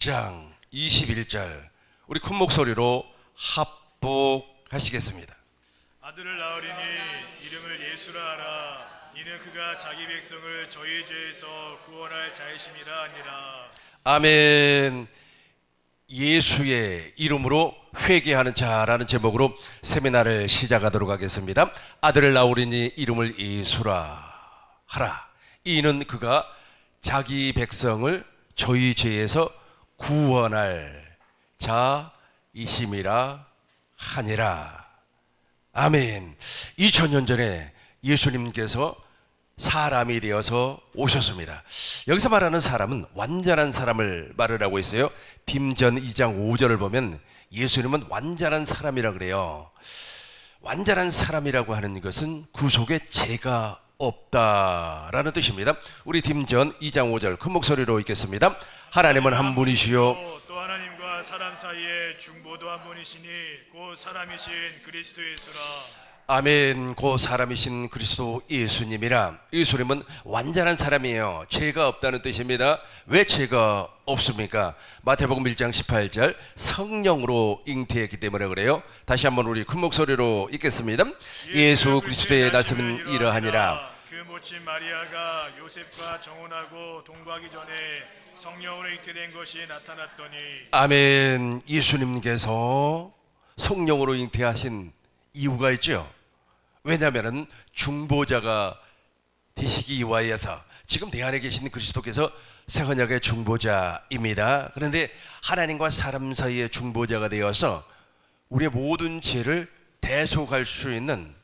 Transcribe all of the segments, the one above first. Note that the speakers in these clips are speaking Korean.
장 21절 우리 큰 목소리로 합독하시겠습니다. 아들을 낳으리니 이름을 예수라 하라. 이는 그가 자기 백성을 저희 죄에서 구원할 자이심이라 하니라. 아멘. 예수의 이름으로 회개하는 자라는 제목으로 세미나를 시작하도록 하겠습니다. 아들을 낳으리니 이름을 예수라 하라. 이는 그가 자기 백성을 저희 죄에서 구원할 자이심이라 하니라. 아멘. 2000년 전에 예수님께서 사람이 되어서 오셨습니다. 여기서 말하는 사람은 완전한 사람을 말을 하고 있어요. 딤전 2장 5절을 보면 예수님은 완전한 사람이라 그래요. 완전한 사람이라고 하는 것은 구속에 죄가 없다라는 뜻입니다. 우리 딤전 2장 5절 큰 목소리로 읽겠습니다. 하나님은 한 분이시요 또 하나님과 사람 사이에 중보도 한 분이시니 곧 사람이신 그리스도 예수라. 아멘. 고 사람이신 그리스도 예수님이라. 예수님은 완전한 사람이에요. 죄가 없다는 뜻입니다. 왜 죄가 없습니까? 마태복음 1장 18절 성령으로 잉태했기 때문에 그래요. 다시 한번 우리 큰 목소리로 읽겠습니다. 예수 그리스도의 말씀은 이러하니라. 그 모친 마리아가 요셉과 정혼하고 동거하기 전에 성령으로 잉태된 것이 나타났더니. 아멘. 예수님께서 성령으로 잉태하신 이유가 있죠. 왜냐하면 중보자가 되시기 위하여서. 지금 내 안에 계신 그리스도께서 새 언약의 중보자입니다. 그런데 하나님과 사람 사이의 중보자가 되어서 우리의 모든 죄를 대속할 수 있는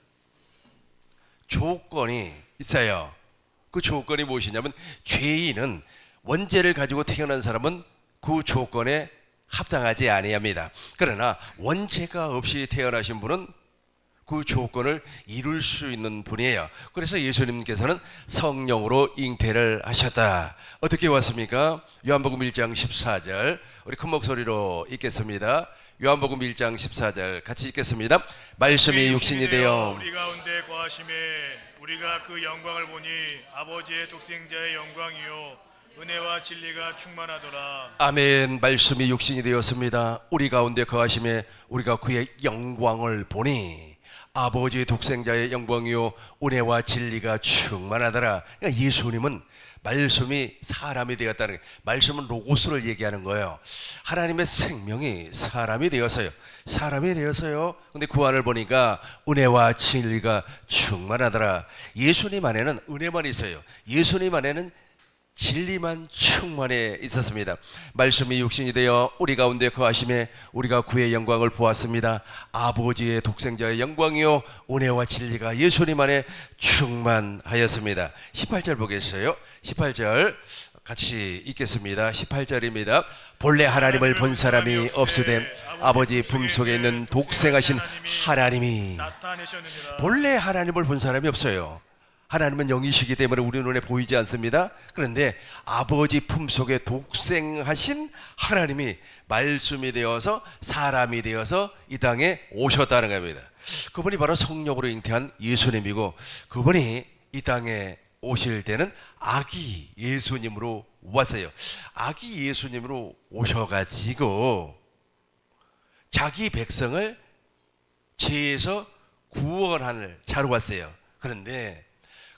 조건이 있어요. 그 조건이 무엇이냐면 죄인은 원죄를 가지고 태어난 사람은 그 조건에 합당하지 아니합니다. 그러나 원죄가 없이 태어나신 분은 그 조건을 이룰 수 있는 분이에요. 그래서 예수님께서는 성령으로 잉태를 하셨다. 어떻게 왔습니까? 요한복음 1장 14절 우리 큰 목소리로 읽겠습니다. 요한복음 1장 14절 같이 읽겠습니다. 말씀이 육신이 되어 우리 가운데 거하심에 우리가 그 영광을 보니 아버지의 독생자의 영광이요 은혜와 진리가 충만하더라. 아멘. 말씀이 육신이 되었습니다. 우리 가운데 거하심에 우리가 그의 영광을 보니 아버지의 독생자의 영광이요 은혜와 진리가 충만하더라. 그러니까 예수님은 말씀이 사람이 되었다는 거예요. 말씀은 로고스를 얘기하는 거예요. 하나님의 생명이 사람이 되었어요. 사람이 되었어요. 근데 그 안을 보니까 은혜와 진리가 충만하더라. 예수님 안에는 은혜만 있어요. 예수님 안에는 진리만 충만해 있었습니다. 말씀이 육신이 되어 우리 가운데 거하심에 우리가 그의 영광을 보았습니다. 아버지의 독생자의 영광이요 은혜와 진리가 예수님 안에 충만하였습니다. 18절 보겠어요. 18절 같이 읽겠습니다. 18절입니다. 본래 하나님을 본 사람이 없으되 아버지 품속에 있는 독생하신 하나님이. 나타내셨느니라. 본래 하나님을 본 사람이 없어요. 하나님은 영이시기 때문에 우리 눈에 보이지 않습니다. 그런데 아버지 품속에 독생하신 하나님이 말씀이 되어서 사람이 되어서 이 땅에 오셨다는 겁니다. 그분이 바로 성령으로 잉태한 예수님이고, 그분이 이 땅에 오실 때는 아기 예수님으로 왔어요. 아기 예수님으로 오셔가지고 자기 백성을 죄에서 구원하는 자로 왔어요. 그런데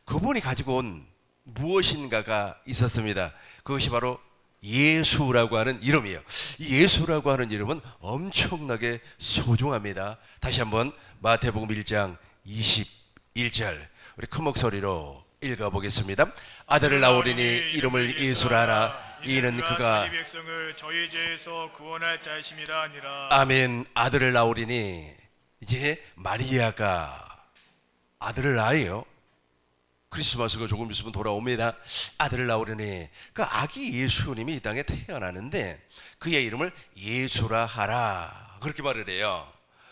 그분이 가지고 온 무엇인가가 있었습니다. 그것이 바로 예수라고 하는 이름이에요. 이 예수라고 하는 이름은 엄청나게 소중합니다. 다시 한번 마태복음 1장 21절 우리 큰 목소리로 읽어보겠습니다. 아들을 낳으리니 이름을 예수라 하라. 이는 그가 자기 백성을 저희 죄에서 구원할 자이심이라 하니라. 아멘. 아들을 낳으리니 이제 마리아가 아들을 낳아요. 크리스마스가 조금 있으면 돌아옵니다. 아들을 낳으려니 그 아기 예수님이 이 땅에 태어나는데 그의 이름을 예수라 하라. 그렇게 말을 해요.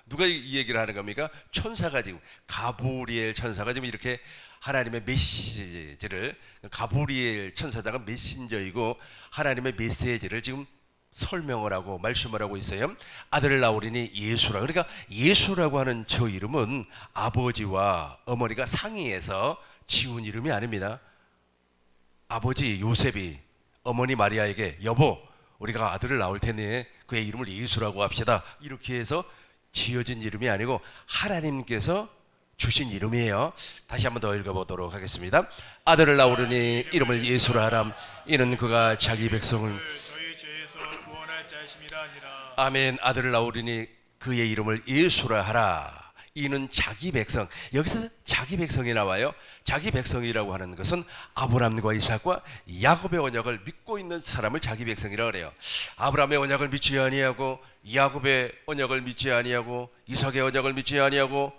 누가 이 얘기를 하는 겁니까? 천사가 지금 가브리엘 천사가 지금 이렇게 하나님의 메시지를, 가브리엘 천사자가 메신저이고 하나님의 메시지를 지금 설명을 하고 말씀을 하고 있어요. 아들을 낳으리니 예수라. 그러니까 예수라고 하는 저 이름은 아버지와 어머니가 상의해서 지은 이름이 아닙니다. 아버지 요셉이 어머니 마리아에게 여보 우리가 아들을 낳을 테니 그의 이름을 예수라고 합시다. 이렇게 해서 지어진 이름이 아니고 하나님께서 주신 이름이에요. 다시 한번 더 읽어보도록 하겠습니다. 아들을 낳으리니 이름을 예수라 하라. 이는 그가 자기 백성을 저희 죄에서 구원할 자이심이라 하니라. 아멘. 아들을 낳으리니 그의 이름을 예수라 하라. 이는 자기 백성. 여기서 자기 백성이 나와요. 자기 백성이라고 하는 것은 아브라함과 이삭과 야곱의 언약을 믿고 있는 사람을 자기 백성이라고 그래요. 아브라함의 언약을 믿지 아니하고 야곱의 언약을 믿지 아니하고 이삭의 언약을 믿지 아니하고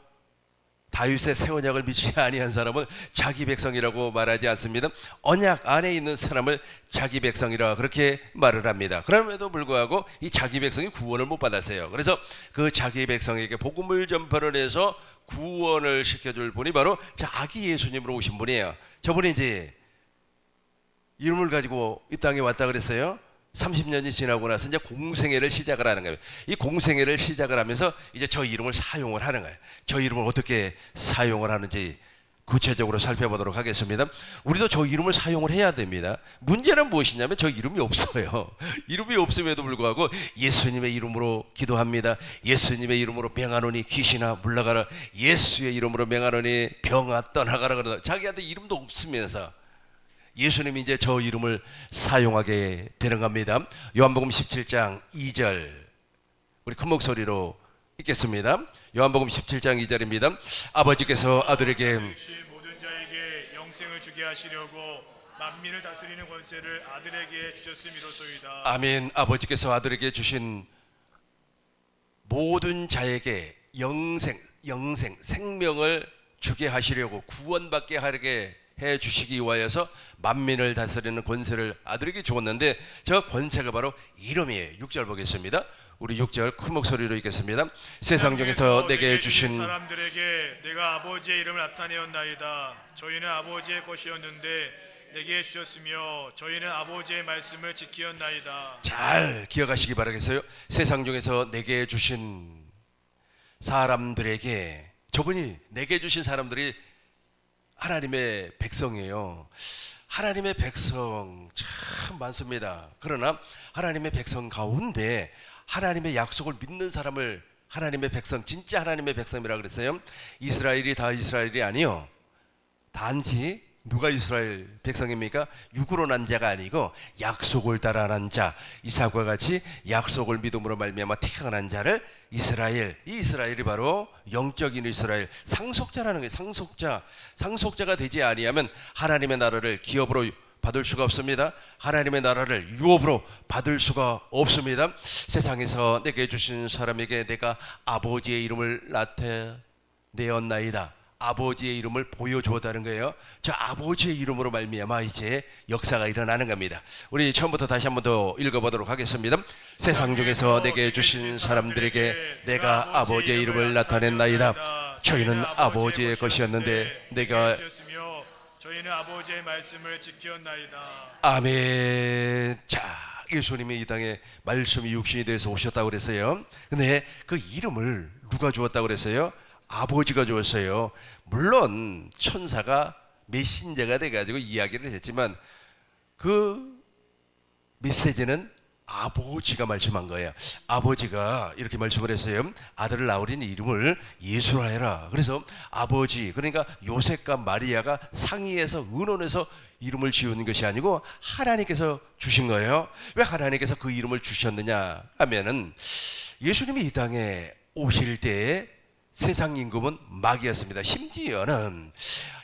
다윗의 새 언약을 믿지 아니한 사람은 자기 백성이라고 말하지 않습니다. 언약 안에 있는 사람을 자기 백성이라 그렇게 말을 합니다. 그럼에도 불구하고 이 자기 백성이 구원을 못 받았어요. 그래서 그 자기 백성에게 복음을 전파를 해서 구원을 시켜줄 분이 바로 아기 예수님으로 오신 분이에요. 저분이 이제 이름을 가지고 이 땅에 왔다 그랬어요. 30년이 지나고 나서 이제 공생애를 시작을 하는 거예요. 이 공생애를 시작을 하면서 이제 저 이름을 사용을 하는 거예요. 저 이름을 어떻게 사용을 하는지 구체적으로 살펴보도록 하겠습니다. 우리도 저 이름을 사용을 해야 됩니다. 문제는 무엇이냐면 저 이름이 없어요. 이름이 없음에도 불구하고 예수님의 이름으로 기도합니다. 예수님의 이름으로 명하노니 귀신아 물러가라. 예수의 이름으로 명하노니 병아 떠나가라. 그러다 자기한테 이름도 없으면서 예수님이 이제 저 이름을 사용하게 되는 겁니다. 요한복음 17장 2절 우리 큰 목소리로 읽겠습니다. 요한복음 17장 2절입니다. 아버지께서 아들에게 모든 자에게 영생을 주게 하시려고 만민을 다스리는 권세를 아들에게 주셨음이로소이다. 아멘. 아버지께서 아들에게 주신 모든 자에게 생명을 주게 하시려고 구원받게 하게 해 주시기 위하여서 만민을 다스리는 권세를 아들에게 주었는데 저 권세가 바로 이름이에요. 6절 보겠습니다. 우리 6절 큰 목소리로 읽겠습니다. 세상 중에서 내게 주신 사람들에게 내가 아버지의 이름을 나타내었나이다. 저희는 아버지의 것이었는데 내게 주셨으며 저희는 아버지의 말씀을 지키었나이다. 잘 기억하시기 바라겠어요. 세상 중에서 내게 주신 사람들에게 저분이 내게 주신 사람들이 하나님의 백성이에요. 하나님의 백성 참 많습니다. 그러나 하나님의 백성 가운데 하나님의 약속을 믿는 사람을 하나님의 백성, 진짜 하나님의 백성이라고 그랬어요. 이스라엘이 다 이스라엘이 아니요. 단지 누가 이스라엘 백성입니까? 육으로 난 자가 아니고 약속을 따라 난 자, 이삭과 같이 약속을 믿음으로 말미암아 태어난 자를 이스라엘. 이 이스라엘이 바로 영적인 이스라엘, 상속자라는 거예요. 상속자가 되지 아니하면 하나님의 나라를 기업으로 받을 수가 없습니다. 하나님의 나라를 유업으로 받을 수가 없습니다. 세상에서 내게 주신 사람에게 내가 아버지의 이름을 나타내었나이다. 아버지의 이름을 보여주었다는 거예요. 저 아버지의 이름으로 말미암아 이제 역사가 일어나는 겁니다. 우리 처음부터 다시 한번 더 읽어보도록 하겠습니다. 세상 중에서 내게 주신 사람들에게 내가 아버지의 이름을 나타냈나이다. 저희는 아버지의 것이었는데 내가 주셨으며 저희는 아버지의 말씀을 지키었나이다. 아멘. 자, 예수님이 이 땅에 말씀이 육신이 돼서 오셨다고 그랬어요. 근데 그 이름을 누가 주었다고 그랬어요? 아버지가 주었어요. 물론 천사가 메신저가 돼가지고 이야기를 했지만 그 메시지는 아버지가 말씀한 거예요. 아버지가 이렇게 말씀을 했어요. 아들을 낳으리니 이름을 예수라 해라. 그래서 아버지, 그러니까 요셉과 마리아가 상의해서 의논해서 이름을 지은 것이 아니고 하나님께서 주신 거예요. 왜 하나님께서 그 이름을 주셨느냐 하면은 예수님이 이 땅에 오실 때에 세상 임금은 마귀였습니다. 심지어는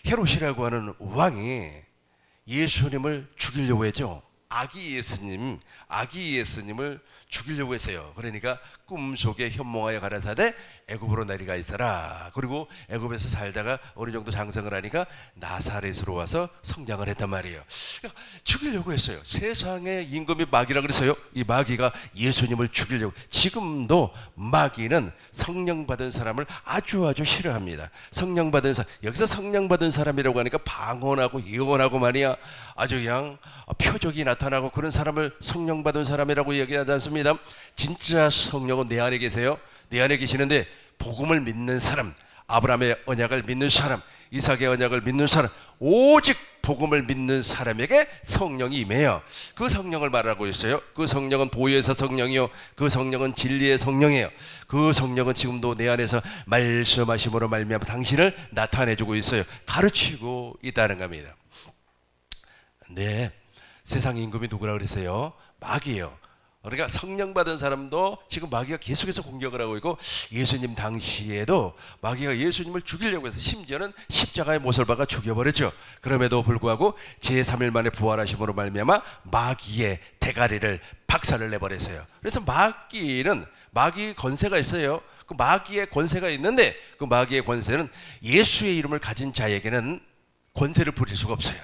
헤롯이라고 하는 왕이 예수님을 죽이려고 했죠. 아기 예수님을 죽이려고 했어요. 그러니까 꿈속에 현몽하여 가라사대 애굽으로 내려가 있어라. 그리고 애굽에서 살다가 어느 정도 장성을 하니까 나사렛으로 와서 성장을 했단 말이에요. 그러니까 죽이려고 했어요. 세상의 임금이 마귀라 그랬어요. 이 마귀가 예수님을 죽이려고. 지금도 마귀는 성령 받은 사람을 아주 싫어합니다. 성령 받은 사람, 여기서 성령 받은 사람이라고 하니까 방언하고 예언하고 말이야 아주 그냥 표적이 나타나고 그런 사람을 성령 받은 사람이라고 얘기하지 않습니다. 진짜 성령은 내 안에 계세요. 내 안에 계시는데 복음을 믿는 사람, 아브라함의 언약을 믿는 사람, 이삭의 언약을 믿는 사람, 오직 복음을 믿는 사람에게 성령이 임해요. 그 성령을 말하고 있어요. 그 성령은 보혜사 성령이요, 그 성령은 진리의 성령이에요. 그 성령은 지금도 내 안에서 말씀하심으로 말미암아 당신을 나타내주고 있어요. 가르치고 있다는 겁니다. 네, 세상 임금이 누구라 그랬어요? 마귀예요. 그러니까 성령 받은 사람도 지금 마귀가 계속해서 공격을 하고 있고, 예수님 당시에도 마귀가 예수님을 죽이려고 해서 심지어는 십자가에 못을 박아 죽여버렸죠. 그럼에도 불구하고 제3일 만에 부활하심으로 말미암아 마귀의 대가리를 박살을 내버렸어요. 그래서 마귀 권세가 있어요. 그 마귀의 권세가 있는데 그 마귀의 권세는 예수의 이름을 가진 자에게는 권세를 부릴 수가 없어요.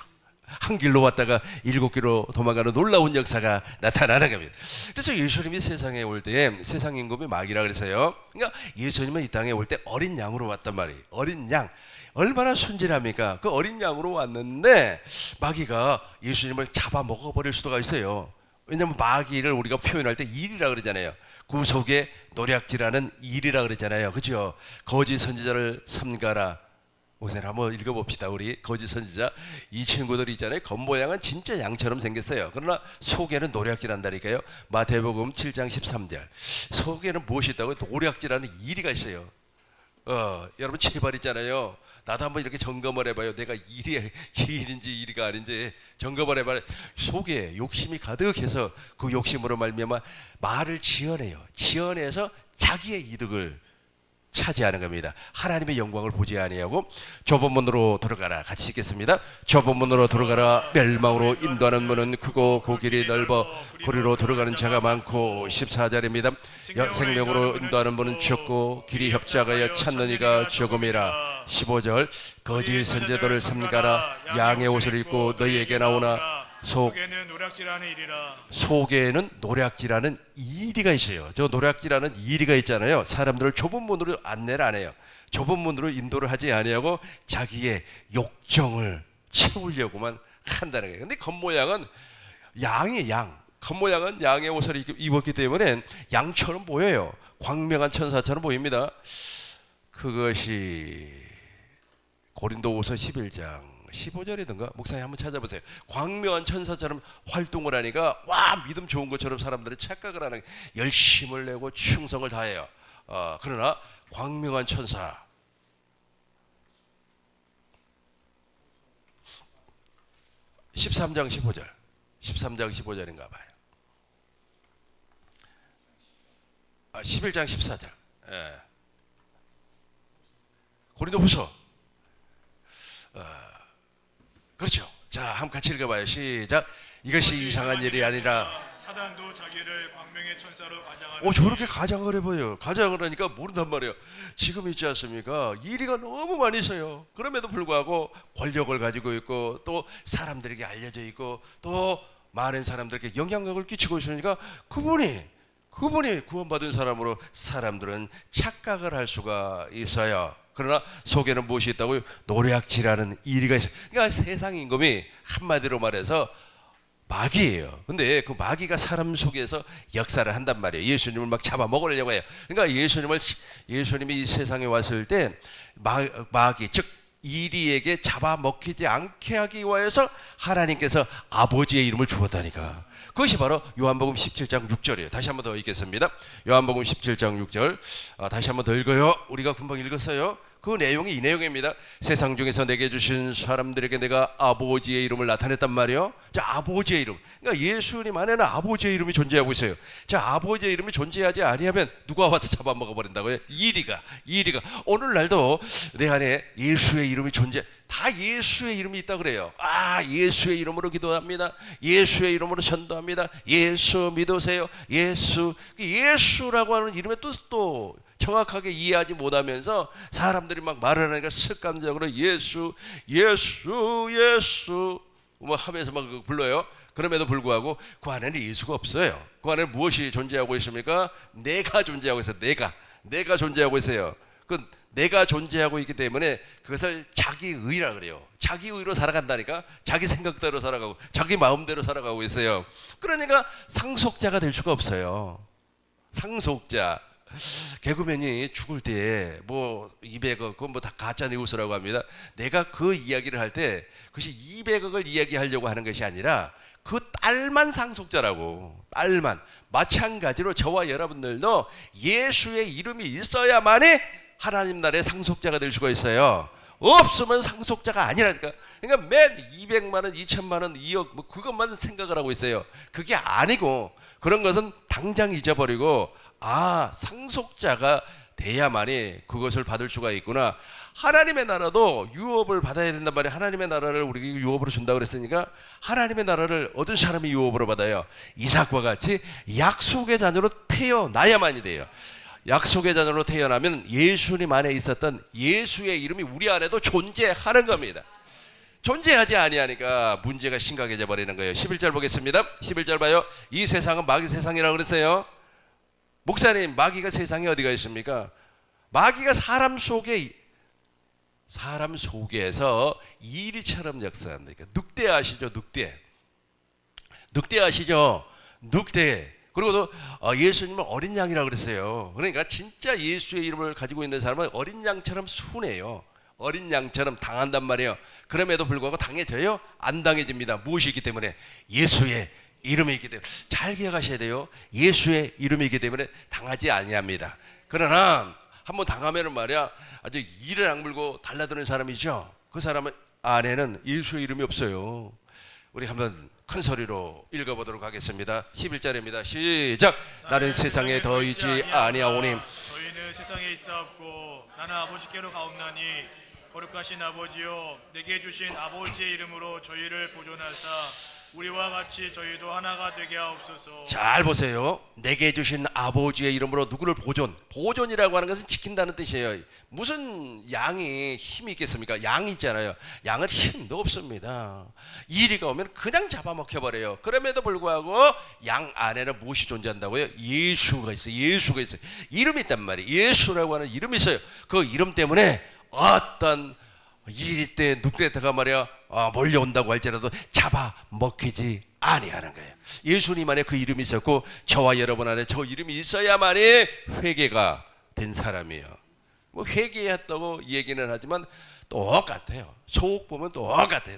한 길로 왔다가 7길로 도망가는 놀라운 역사가 나타나는 겁니다. 그래서 예수님이 세상에 올 때 세상 임금이 마귀라 그랬어요. 그러니까 예수님은 이 땅에 올 때 어린 양으로 왔단 말이에요. 어린 양. 얼마나 순진합니까? 그 어린 양으로 왔는데 마귀가 예수님을 잡아 먹어버릴 수도가 있어요. 왜냐하면 마귀를 우리가 표현할 때 일이라 그러잖아요. 구속의 노략질하는 일이라 그러잖아요. 그죠? 거짓 선지자를 삼가라. 목사님 한번 읽어봅시다. 우리 거짓 선지자 이 친구들 있잖아요. 겉모양은 진짜 양처럼 생겼어요. 그러나 속에는 노략질한다니까요. 마태복음 7장 13절. 속에는 무엇이 있다고? 노략질하는 이리가 있어요. 여러분 제발 있잖아요. 나도 한번 이렇게 점검을 해봐요. 내가 일인지 이리가 아닌지 점검을 해봐요. 속에 욕심이 가득해서 그 욕심으로 말미암아 말을 지어내요. 지어내서 자기의 이득을 차지하는 겁니다. 하나님의 영광을 보지 아니하고 좁은 문으로 들어가라. 같이 읽겠습니다. 좁은 문으로 들어가라. 멸망으로 인도하는 문은 크고 그 길이 넓어 고리로 들어가는 자가 많고. 14절입니다. 생명으로 인도하는 문은 좁고 길이 협착하여 찾는 이가 적음이라. 15절 거짓 선지자들을 삼가라. 양의 옷을 입고 너희에게 나오나 속에는 노략질하는 일이라. 속에는 노략질하는 이리가 있어요. 저 노략질하는 이리가 있잖아요. 사람들을 좁은 문으로 안내를 안 해요. 좁은 문으로 인도를 하지 아니하고 자기의 욕정을 채우려고만 한다는 거예요. 근데 겉모양은 양이 양. 겉모양은 양의 옷을 입었기 때문에 양처럼 보여요. 광명한 천사처럼 보입니다. 그것이 고린도후서 11장 15절이든가 목사님 한번 찾아보세요. 광명한 천사처럼 활동을 하니까 와 믿음 좋은 것처럼 사람들이 착각을 하는, 열심을 내고 충성을 다해요. 그러나 광명한 천사 13장 15절 13장 15절인가 봐요. 11장 14절. 고린도후서. 그렇죠. 자, 한번 같이 읽어봐요. 시작. 이것이 이상한 일이 아니라 사단도 자기를 광명의 천사로 가장하며. 저렇게 가장을 해봐요. 가장을 하니까 모른단 말이에요. 지금 있지 않습니까? 일이가 너무 많이 있어요. 그럼에도 불구하고 권력을 가지고 있고 또 사람들에게 알려져 있고 또 많은 사람들에게 영향력을 끼치고 있으니까 그분이 구원받은 사람으로 사람들은 착각을 할 수가 있어요. 그러나 속에는 무엇이 있다고요? 노략질하는 이리가 있어요. 그러니까 세상 임금이 한마디로 말해서 마귀예요. 근데 그 마귀가 사람 속에서 역사를 한단 말이에요. 예수님을 막 잡아먹으려고 해요. 그러니까 예수님이 이 세상에 왔을 때 마귀 즉 이리에게 잡아먹히지 않게 하기 위해서 하나님께서 아버지의 이름을 주었다니까. 그것이 바로 요한복음 17장 6절이에요. 다시 한번 더 읽겠습니다. 요한복음 17장 6절. 다시 한번 더 읽어요. 우리가 금방 읽었어요. 그 내용이 이 내용입니다. 세상 중에서 내게 주신 사람들에게 내가 아버지의 이름을 나타냈단 말이에요. 자, 아버지의 이름. 그러니까 예수님 안에는 아버지의 이름이 존재하고 있어요. 자, 아버지의 이름이 존재하지 아니하면 누가 와서 잡아먹어 버린다고요? 이리가. 오늘날도 내 안에 예수의 이름이 다 예수의 이름이 있다 그래요. 예수의 이름으로 기도합니다. 예수의 이름으로 전도합니다. 예수 믿으세요. 예수라고 하는 이름의 뜻도 정확하게 이해하지 못하면서 사람들이 막 말을 하니까 습관적으로 예수 뭐 하면서 막 불러요. 그럼에도 불구하고 그 안에는 예수가 없어요. 그 안에 무엇이 존재하고 있습니까? 내가 존재하고 있어요. 내가 존재하고 있어요. 그 내가 존재하고 있기 때문에 그것을 자기의라 그래요. 자기의로 살아간다니까. 자기 생각대로 살아가고 자기 마음대로 살아가고 있어요. 그러니까 상속자가 될 수가 없어요. 상속자. 개그맨이 죽을 때 뭐 200억 그건 뭐 다 가짜 뉴스라고 합니다. 내가 그 이야기를 할 때 그것이 200억을 이야기하려고 하는 것이 아니라 그 딸만 상속자라고. 딸만. 마찬가지로 저와 여러분들도 예수의 이름이 있어야만이 하나님 나라의 상속자가 될 수가 있어요. 없으면 상속자가 아니라니까. 그러니까 맨 200만 원, 2천만 원, 2억 뭐 그것만 생각을 하고 있어요. 그게 아니고 그런 것은 당장 잊어버리고 상속자가 돼야만이 그것을 받을 수가 있구나. 하나님의 나라도 유업을 받아야 된단 말이에요. 하나님의 나라를 우리에게 유업으로 준다 그랬으니까 하나님의 나라를 어떤 사람이 유업으로 받아요? 이삭과 같이 약속의 자녀로 태어나야만이 돼요. 약속의 자녀로 태어나면 예수님 안에 있었던 예수의 이름이 우리 안에도 존재하는 겁니다. 존재하지 아니하니까 문제가 심각해져 버리는 거예요. 11절 보겠습니다. 11절 봐요. 이 세상은 마귀 세상이라고 그랬어요. 목사님, 마귀가 세상에 어디가 있습니까? 마귀가 사람 속에서 이리처럼 역사한다. 늑대 아시죠? 늑대 아시죠? 늑대. 그리고 또 예수님은 어린 양이라고 그랬어요. 그러니까 진짜 예수의 이름을 가지고 있는 사람은 어린 양처럼 순해요. 어린 양처럼 당한단 말이에요. 그럼에도 불구하고 당해져요? 안 당해집니다. 무엇이 있기 때문에? 예수의 이름이 있기 때문에. 잘 기억하셔야 돼요. 예수의 이름이 있기 때문에 당하지 아니합니다. 그러나 한번 당하면은 말이야 아주 이를 악물고 달라드는 사람이죠. 그 사람 안에는 예수의 이름이 없어요. 우리 한번 큰 소리로 읽어보도록 하겠습니다. 11절입니다. 시작. 나는 세상에 더 있지 아니하오니 저희는 세상에 있사옵고 나는 아버지께로 가옵나니 거룩하신 아버지여 내게 주신 아버지의 이름으로 저희를 보존하사 우리와 같이 저희도 하나가 되게 하옵소서. 잘 보세요. 내게 주신 아버지의 이름으로 누구를 보존이라고 하는 것은 지킨다는 뜻이에요. 무슨 양이 힘이 있겠습니까? 양이 있잖아요. 양은 힘도 없습니다. 이리가 오면 그냥 잡아먹혀버려요. 그럼에도 불구하고 양 안에는 무엇이 존재한다고요? 예수가 있어요. 이름이 있단 말이에요. 예수라고 하는 이름이 있어요. 그 이름 때문에 어떤 이리 때 늑대가 말이야 몰려온다고 할지라도 잡아먹히지 아니하는 거예요. 예수님 안에 그 이름이 있었고 저와 여러분 안에 저 이름이 있어야만이 회개가 된 사람이에요. 뭐 회개했다고 얘기는 하지만 똑같아요. 속 보면 똑같아요.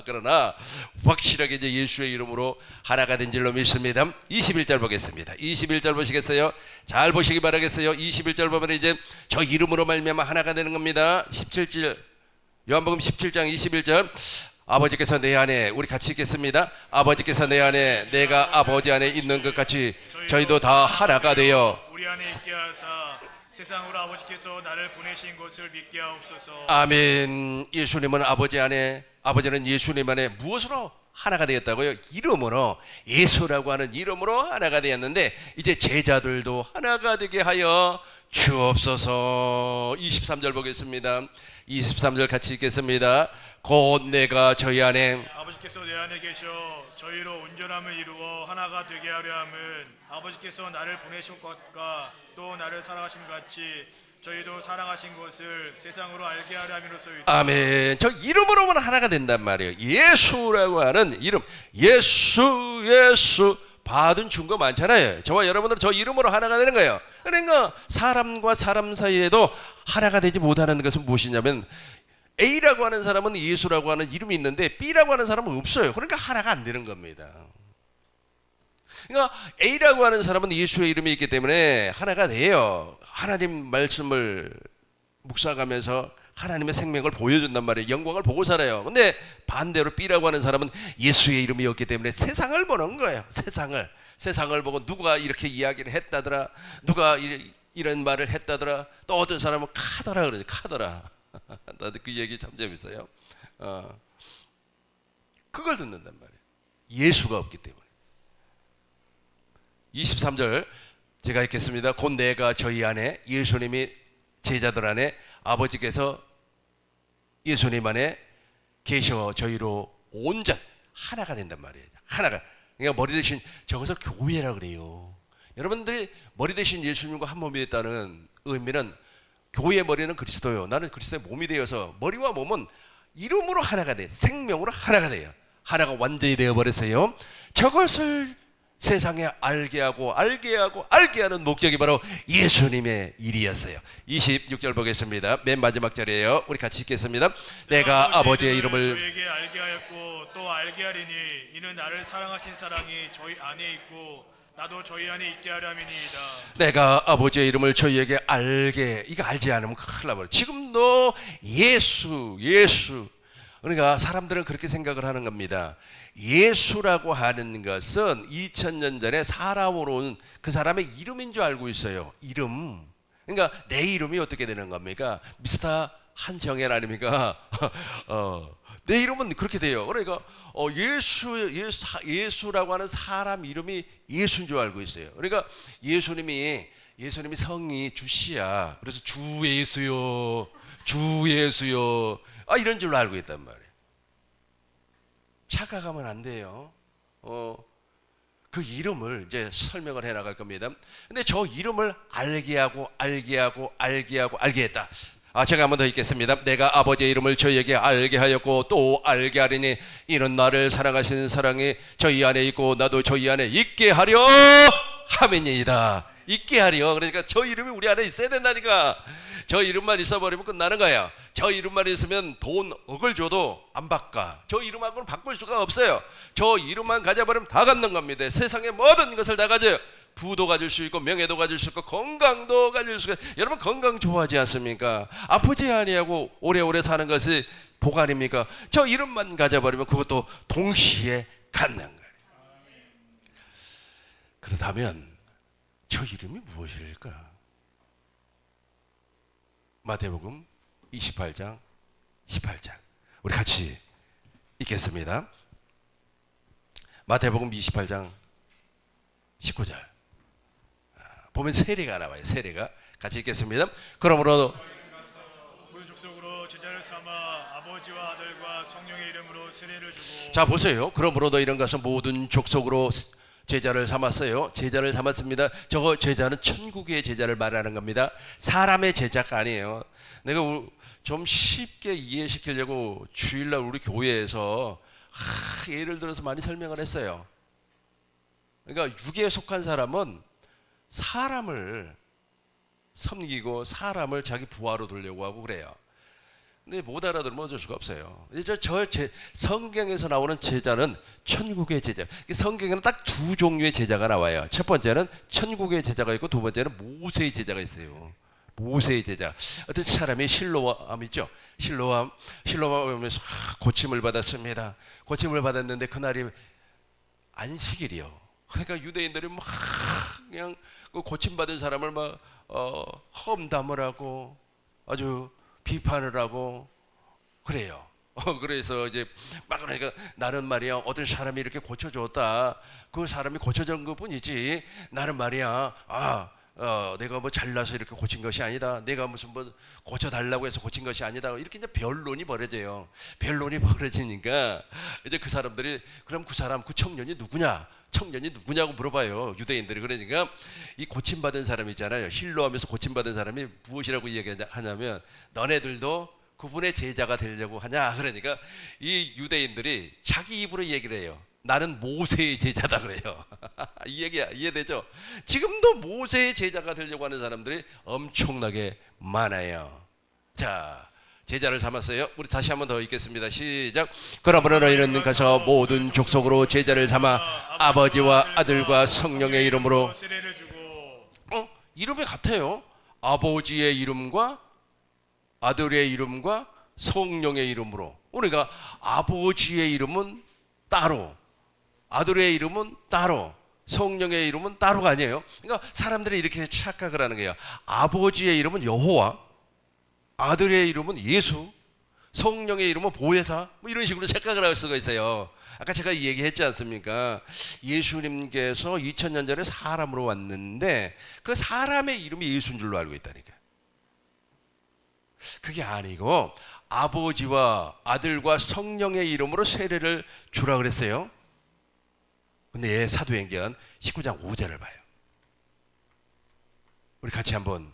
그러나 확실하게 이제 예수의 이름으로 하나가 된 줄로 믿습니다. 21절 보겠습니다. 21절 보시겠어요? 잘 보시기 바라겠어요. 21절 보면 이제 저 이름으로 말미암아 하나가 되는 겁니다. 17절 요한복음 17장 21절 아버지께서 내 안에 우리 같이 읽겠습니다. 아버지께서 내 안에 내가 아버지 안에 있는 것 같이 저희도 다 하나가 되어 우리 안에 있게 하사 세상으로 아버지께서 나를 보내신 것을 믿게 하옵소서. 아멘. 예수님은 아버지는 예수님 안에 무엇으로 하나가 되었다고요? 이름으로, 예수라고 하는 이름으로 하나가 되었는데 이제 제자들도 하나가 되게 하여 주옵소서. 23절 보겠습니다. 23절 같이 읽겠습니다. 곧 내가 저희 안에 아버지께서 내 안에 계셔 저희로 온전함을 이루어 하나가 되게 하려 함은 아버지께서 나를 보내신 것과 또 나를 사랑하신 같이 저희도 사랑하신 것을 세상으로 알게 하려 함이로소이다. 아멘. 저 이름으로만 하나가 된단 말이에요. 예수라고 하는 이름. 예수 받은 증거 많잖아요. 저와 여러분들은 저 이름으로 하나가 되는 거예요. 그러니까 사람과 사람 사이에도 하나가 되지 못하는 것은 무엇이냐면 A라고 하는 사람은 예수라고 하는 이름이 있는데 B라고 하는 사람은 없어요. 그러니까 하나가 안 되는 겁니다. 그러니까 A라고 하는 사람은 예수의 이름이 있기 때문에 하나가 돼요. 하나님 말씀을 묵상하면서 하나님의 생명을 보여준단 말이에요. 영광을 보고 살아요. 근데 반대로 B라고 하는 사람은 예수의 이름이 없기 때문에 세상을 보는 거예요. 세상을 보고 누가 이렇게 이야기를 했다더라, 누가 이런 말을 했다더라, 또 어떤 사람은 카더라 그러죠. 카더라. 나도 그 얘기 참 재밌어요. 그걸 듣는단 말이에요. 예수가 없기 때문에. 23절 제가 읽겠습니다. 곧 내가 저희 안에, 예수님이 제자들 안에, 아버지께서 예수님 안에 계셔 저희로 온전 하나가 된단 말이에요. 하나가. 그러니까 머리 대신 저것을 교회라 그래요. 여러분들이 머리 대신 예수님과 한 몸이 됐다는 의미는 교회의 머리는 그리스도요. 나는 그리스도의 몸이 되어서 머리와 몸은 이름으로 하나가 돼. 생명으로 하나가 돼요. 하나가 완전히 되어버렸어요. 저것을 세상에 알게 하고 알게 하고 알게 하는 목적이 바로 예수님의 일이었어요. 26절 보겠습니다. 맨 마지막 절이에요. 우리 같이 읽겠습니다. 내가 아버지의 이름을 저희에게 알게 하였고 또 알게 하리니 이는 나를 사랑하신 사랑이 저희 안에 있고 나도 저희 안에 있게 하려 함이니이다. 내가 아버지의 이름을 저희에게 알게, 이거 알지 않으면 큰일 나버려. 지금도 예수 그러니까 사람들은 그렇게 생각을 하는 겁니다. 예수라고 하는 것은 2000년 전에 살아오러 온 그 사람의 이름인 줄 알고 있어요. 이름. 그러니까 내 이름이 어떻게 되는 겁니까? 미스터 한정현 아닙니까? 내 이름은 그렇게 돼요. 그러니까 예수라고 하는 사람 이름이 예수인 줄 알고 있어요. 그러니까 예수님이 성이 주씨야. 그래서 주 예수요. 이런 줄로 알고 있단 말이에요. 착각하면 안 돼요. 그 이름을 이제 설명을 해 나갈 겁니다. 근데 저 이름을 알게 했다. 제가 한 번 더 읽겠습니다. 내가 아버지의 이름을 저희에게 알게 하였고 또 알게 하리니 이는 나를 사랑하시는 사랑이 저희 안에 있고 나도 저희 안에 있게 하려 함이니이다. 있게 하려. 그러니까 저 이름이 우리 안에 있어야 된다니까. 저 이름만 있어버리면 끝나는 거야. 저 이름만 있으면 돈 억을 줘도 안 바꿔. 저 이름하고는 바꿀 수가 없어요. 저 이름만 가져버리면 다 갖는 겁니다. 세상의 모든 것을 다 가져요. 부도 가질 수 있고 명예도 가질 수 있고 건강도 가질 수 있고. 여러분 건강 좋아하지 않습니까? 아프지 아니하고 오래오래 사는 것이 복 아닙니까? 저 이름만 가져버리면 그것도 동시에 갖는 거예요. 그렇다면 저 이름이 무엇일까? 마태복음 28장 18절 우리 같이 읽겠습니다. 마태복음 28장 19절 보면 세례가 나와요. 세례가 같이 읽겠습니다. 그러므로 모든 족속으로 제자를 삼아 아버지와 아들과 성령의 이름으로 세례를 주고. 자 보세요. 그러므로 너희는 가서 모든 족속으로 제자를 삼았어요. 제자를 삼았습니다. 저거 제자는 천국의 제자를 말하는 겁니다. 사람의 제자가 아니에요. 내가 좀 쉽게 이해시키려고 주일날 우리 교회에서 예를 들어서 많이 설명을 했어요. 그러니까 육에 속한 사람은 사람을 섬기고 사람을 자기 부하로 두려고 하고 그래요. 근데 못 알아들으면 어쩔 수가 없어요. 성경에서 나오는 제자는 천국의 제자. 성경에는 딱 두 종류의 제자가 나와요. 첫 번째는 천국의 제자가 있고 두 번째는 모세의 제자가 있어요. 모세의 제자. 어떤 사람이 실로암 있죠. 실로암에서 고침을 받았습니다. 고침을 받았는데 그날이 안식일이요. 그러니까 유대인들이 막 그냥 그 고침 받은 사람을 막 험담을 하고 아주 비판을 하고 그래요. 그래서 이제 막 그러니까 나는 말이야 어떤 사람이 이렇게 고쳐줬다. 그 사람이 고쳐준 것뿐이지 나는 말이야 내가 뭐 잘나서 이렇게 고친 것이 아니다. 내가 무슨 뭐 고쳐달라고 해서 고친 것이 아니다. 이렇게 이제 변론이 벌어져요. 변론이 벌어지니까 이제 그 사람들이 그럼 그 청년이 누구냐? 청년이 누구냐고 물어봐요. 유대인들이. 그러니까 이 고침받은 사람 있잖아요. 실로하면서 고침받은 사람이 무엇이라고 얘기하냐면 너네들도 그분의 제자가 되려고 하냐. 그러니까 이 유대인들이 자기 입으로 얘기를 해요. 나는 모세의 제자다 그래요. 이 얘기 이해되죠? 지금도 모세의 제자가 되려고 하는 사람들이 엄청나게 많아요. 자, 제자를 삼았어요. 우리 다시 한번 더 읽겠습니다. 시작. 그러므로 너희는 가서 모든 족속으로 제자를 삼아 아버지와 아들과 성령의 이름으로 세례를 주고. 이름이 같아요. 아버지의 이름과 아들의 이름과 성령의 이름으로. 그러니까 아버지의 이름은 따로, 아들의 이름은 따로, 성령의 이름은 따로가 아니에요. 그러니까 사람들이 이렇게 착각을 하는 거예요. 아버지의 이름은 여호와, 아들의 이름은 예수, 성령의 이름은 보혜사, 뭐 이런 식으로 착각을 할 수가 있어요. 아까 제가 얘기했지 않습니까? 예수님께서 2000년 전에 사람으로 왔는데 그 사람의 이름이 예수인 줄로 알고 있다니까. 그게 아니고 아버지와 아들과 성령의 이름으로 세례를 주라 그랬어요. 근데 사도행전 19장 5절을 봐요. 우리 같이 한번